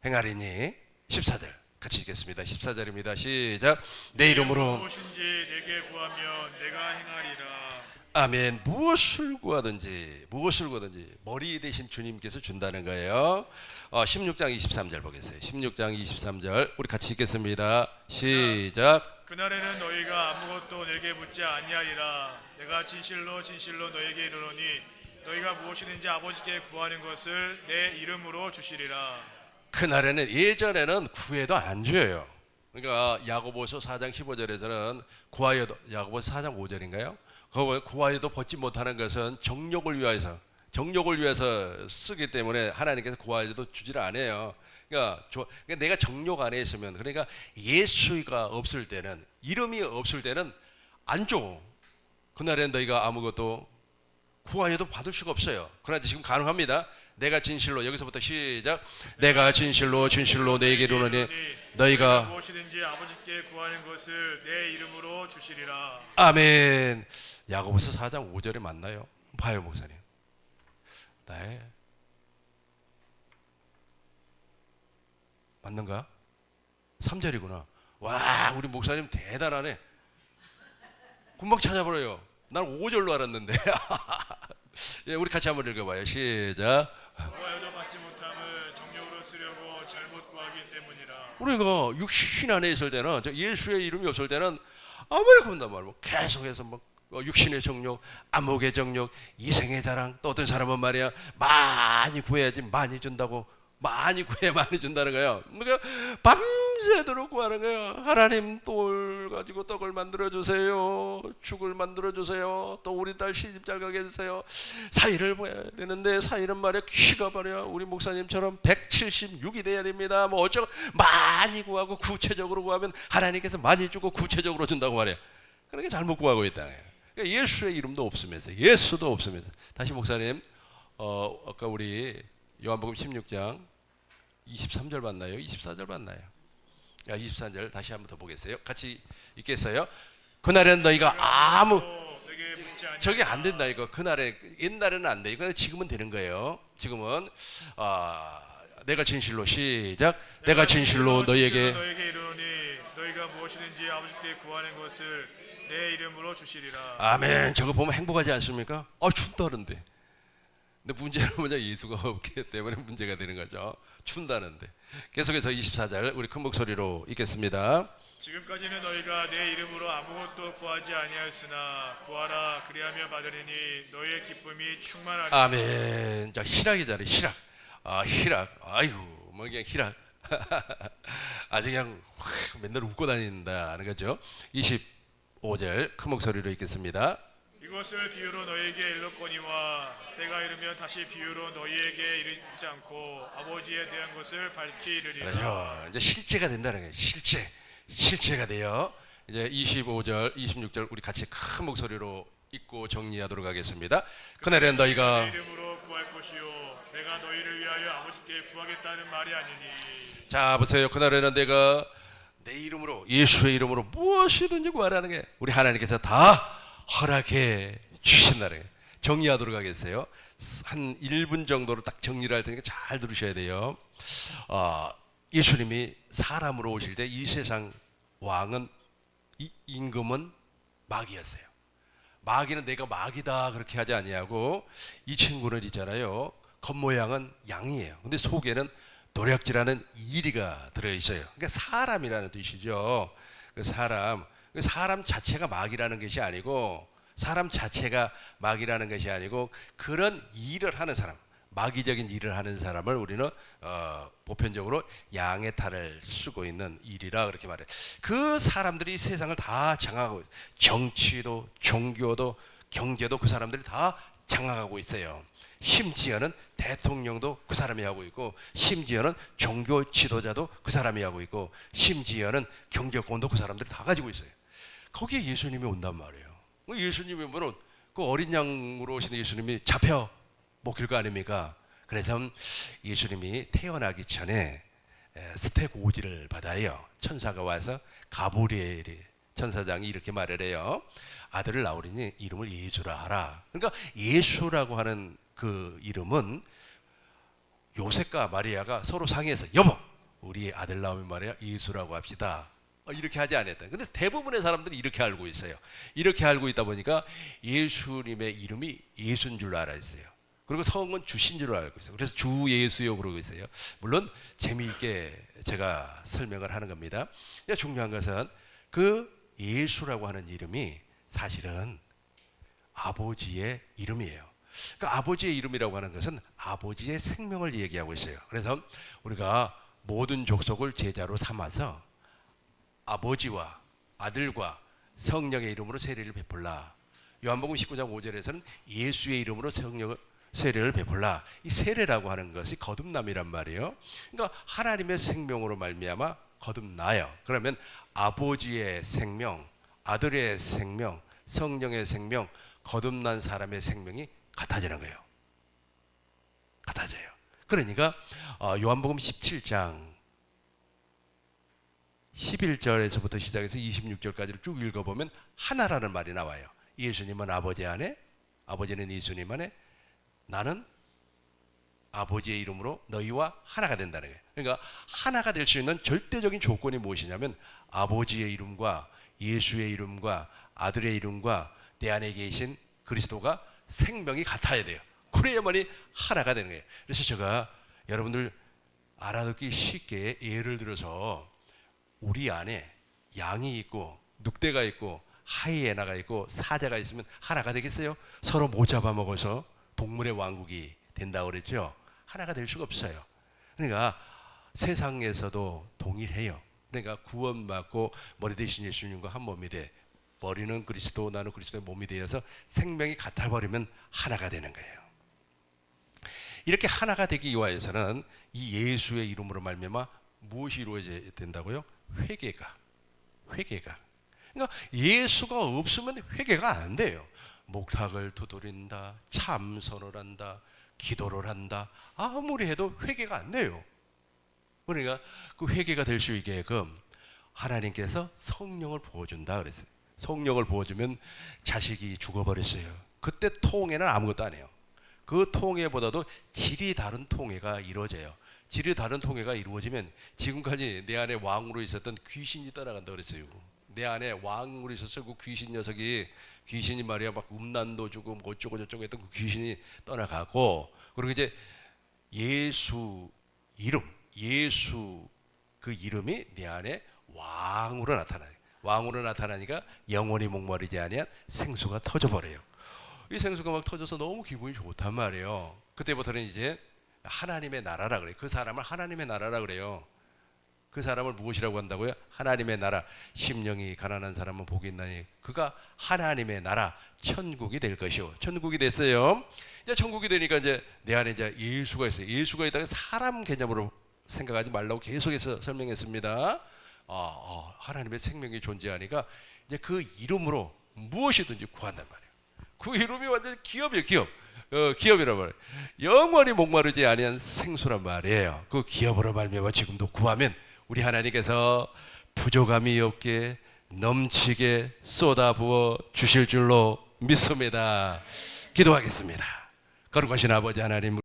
행하리니 14절 같이 읽겠습니다. 14절입니다. 시작. 내 이름으로 무엇인지 내게 구하면 내가 행하리라. 아멘. 무엇을 구하든지 머리 대신 주님께서 준다는 거예요. 16장 23절 보겠어요. 16장 23절 우리 같이 읽겠습니다. 시작. 그날에는 너희가 아무것도 내게 묻지 아니하리라. 내가 진실로 너희에게 이르노니 너희가 무엇이든지 아버지께 구하는 것을 내 이름으로 주시리라. 그날에는 예전에는 구해도 안 줘요. 그러니까 야고보서 4장 15절에서는 구하여도 야고보서 4장 5절인가요? 거기 구하여도 받지 못하는 것은 정욕을 위해서 쓰기 때문에 하나님께서 구하여도 주지를 않아요. 그러니까 내가 정욕 안에 있으면 그러니까 예수가 없을 때는 이름이 없을 때는 안 줘. 그날엔 너희가 아무것도 구하여도 받을 수가 없어요. 그런데 지금 가능합니다. 내가 진실로 여기서부터 시작. 내가 진실로 너에게 이르노니 너희가 무엇이든지 아버지께 구하는 것을 내 이름으로 주시리라. 아멘. 야고보서 4장 5절에 맞나요? 봐요 목사님. 네. 맞는가? 3절이구나. 와 우리 목사님 대단하네. 금방 찾아버려요. 난 5절로 알았는데. 예, 우리 같이 한번 읽어봐요. 시작. 구하여도 받지 못함은 정욕으로 쓰려고 잘못 구하기 때문이라. 우리가 육신 안에 있을 때는 예수의 이름이 없을 때는 아무리 군단 말고 계속해서 막 육신의 정욕, 안목의 정욕, 이생의 자랑. 또 어떤 사람은 말이야 많이 구해야지 많이 준다고. 많이 구해 많이 준다는 거예요. 그러니까 밤새도록 구하는 거예요. 하나님 돌 가지고 떡을 만들어 주세요. 죽을 만들어 주세요. 또 우리 딸 시집 잘 가게 해주세요. 사위를 보여야 되는데 사위는 말이야 키가 말이야 우리 목사님처럼 176이 돼야 됩니다. 뭐 어쩌고 많이 구하고 구체적으로 구하면 하나님께서 많이 주고 구체적으로 준다고 말이야. 그러니까 잘못 구하고 있다. 그러니까 예수의 이름도 없으면서 예수도 없으면서 다시 목사님 아까 우리 요한복음 16장 23절 봤나요? 24절 봤나요? 24절 다시 한번 더 보겠어요. 같이 읽겠어요. 그날엔 너희가 쉽지 않냐. 저게 안 된다 이거. 그날에 옛날에는 안 돼. 이거 지금은 되는 거예요. 지금은 내가 진실로 시작. 내가 진실로 너희에게 이르노니 너희가 무엇이든지 아버지께 구하는 것을 내 이름으로 주시리라. 아멘. 저거 보면 행복하지 않습니까? 춘다는데. 근데 문제는 뭐냐, 예수가 없기 때문에 문제가 되는 거죠. 춘다는데. 계속해서 24절 우리 큰 목소리로 읽겠습니다. 지금까지는 너희가 내 이름으로 아무것도 구하지 아니하였으나 구하라 그리하며 받으리니 너희의 기쁨이 충만하리라. 아멘. 자, 희락이잖아요. 희락. 희락. 아이고, 뭐 그냥 희락. 아주 그냥 맨날 웃고 다닌다 하는 거죠. 25절 큰 목소리로 읽겠습니다. 이것을 비유로 너희에게 일렀거니와 때가 이르면 다시 비유로 너희에게 이르지 않고 아버지에 대한 것을 밝히 이르리라. 그렇죠. 이제 실제가 된다는 거예요. 실제가 돼요. 이제 25절, 26절 우리 같이 큰 목소리로 읽고 정리하도록 하겠습니다. 그날엔 너희가 내 이름으로 구할 것이요 내가 너희를 위하여 아버지께 구하겠다는 말이 아니니. 자 보세요. 그날에는 내가 내 이름으로 예수의 이름으로 무엇이든지 구하라는 게 우리 하나님께서 다 허락해 주신다는 게 정리하도록 하겠어요. 한 1분 정도로 딱 정리를 할 테니까 잘 들으셔야 돼요. 예수님이 사람으로 오실 때 이 세상 왕은 이 임금은 마귀였어요. 마귀는 내가 마귀다 그렇게 하지 아니하고 이 친구는 있잖아요. 겉모양은 양이에요. 근데 속에는 노략질하는 이리가 들어있어요. 그러니까 사람이라는 뜻이죠. 그 사람 자체가 마귀라는 것이 아니고 사람 자체가 마귀라는 것이 아니고 그런 일을 하는 사람, 마귀적인 일을 하는 사람을 우리는 보편적으로 양의 탈을 쓰고 있는 일이라 그렇게 말해요. 그 사람들이 세상을 다 장악하고 있어요. 정치도 종교도 경제도 그 사람들이 다 장악하고 있어요. 심지어는 대통령도 그 사람이 하고 있고 심지어는 종교 지도자도 그 사람이 하고 있고 심지어는 경제권도 그 사람들이 다 가지고 있어요. 거기에 예수님이 온단 말이에요. 예수님이 오면은 그 어린 양으로 오시는 예수님이 잡혀 먹힐 거 아닙니까? 그래서 예수님이 태어나기 전에 스텝 오지를 받아요. 천사가 와서 가브리엘이 천사장이 이렇게 말을 해요. 아들을 낳으리니 이름을 예수라 하라. 그러니까 예수라고 하는 그 이름은 요셉과 마리아가 서로 상의해서 여보 우리 아들 나오면 말이야 예수라고 합시다. 이렇게 하지 않았다. 근데 대부분의 사람들이 이렇게 알고 있어요. 이렇게 알고 있다 보니까 예수님의 이름이 예수인 줄 알아 있어요. 그리고 성은 주신 줄 알고 있어요. 그래서 주 예수요 그러고 있어요. 물론 재미있게 제가 설명을 하는 겁니다. 중요한 것은 그 예수라고 하는 이름이 사실은 아버지의 이름이에요. 그러니까 아버지의 이름이라고 하는 것은 아버지의 생명을 얘기하고 있어요. 그래서 우리가 모든 족속을 제자로 삼아서 아버지와 아들과 성령의 이름으로 세례를 베풀라. 요한복음 19장 5절에서는 예수의 이름으로 성령을 세례를 베풀라. 이 세례라고 하는 것이 거듭남이란 말이에요. 그러니까 하나님의 생명으로 말미암아 거듭나요. 그러면 아버지의 생명, 아들의 생명, 성령의 생명, 거듭난 사람의 생명이 같아지는 거예요. 같아져요. 그러니까 요한복음 17장 11절에서부터 시작해서 26절까지를 쭉 읽어보면 하나라는 말이 나와요. 예수님은 아버지 안에, 아버지는 예수님 안에, 나는 아버지의 이름으로 너희와 하나가 된다는 거예요. 그러니까 하나가 될 수 있는 절대적인 조건이 무엇이냐면 아버지의 이름과 예수의 이름과 아들의 이름과 내 안에 계신 그리스도가 생명이 같아야 돼요. 그래야만이 하나가 되는 거예요. 그래서 제가 여러분들 알아듣기 쉽게 예를 들어서 우리 안에 양이 있고 늑대가 있고 하이에나가 있고 사자가 있으면 하나가 되겠어요? 서로 못 잡아먹어서 동물의 왕국이 된다고 그랬죠? 하나가 될 수가 없어요. 그러니까 세상에서도 동일해요. 그러니까 구원받고 머리 대신 예수님과 한 몸이 돼. 머리는 그리스도, 나는 그리스도의 몸이 되어서 생명이 같아버리면 하나가 되는 거예요. 이렇게 하나가 되기 위해서는 이 예수의 이름으로 말미암아 무엇이 이루어져야 된다고요? 회개가. 그러니까 예수가 없으면 회개가 안 돼요. 목탁을 두드린다, 참선을 한다, 기도를 한다. 아무리 해도 회개가 안 돼요. 그러니까 그 회개가 될 수 있게끔 하나님께서 성령을 부어준다 그랬어요. 성령을 부어주면 자식이 죽어버렸어요. 그때 통회는 아무것도 안 해요. 그 통회보다도 질이 다른 통회가 이루어져요. 질이 다른 통회가 이루어지면 지금까지 내 안에 왕으로 있었던 귀신이 떠나간다 그랬어요. 내 안에 왕으로 있었어 그 귀신 녀석이, 귀신이 말이야 막 음란도 주고 뭐 어쩌고 저쩌고 했던 그 귀신이 떠나가고, 그리고 이제 예수 이름, 예수 그 이름이 내 안에 왕으로 나타나요. 왕으로 나타나니까 영원히 목마르지 아니한 생수가 터져버려요. 이 생수가 막 터져서 너무 기분이 좋단 말이에요. 그때부터는 이제 하나님의 나라라 그래요. 그 사람을 하나님의 나라라 그래요. 그 사람을 무엇이라고 한다고요? 하나님의 나라. 심령이 가난한 사람은 복이 있나니 그가 하나님의 나라 천국이 될 것이요. 천국이 됐어요. 이제 천국이 되니까 이제 내 안에 이제 예수가 있어요. 예수가 있다가 사람 개념으로 생각하지 말라고 계속해서 설명했습니다. 하나님의 생명이 존재하니까 이제 그 이름으로 무엇이든지 구한단 말이에요. 그 이름이 완전 기업이에요. 기업. 기업이란 말이에요. 영원히 목마르지 아니한 생수란 말이에요. 그 기업으로 말미암아 지금도 구하면 우리 하나님께서 부족함이 없게 넘치게 쏟아부어 주실 줄로 믿습니다. 기도하겠습니다. 거룩하신 아버지 하나님,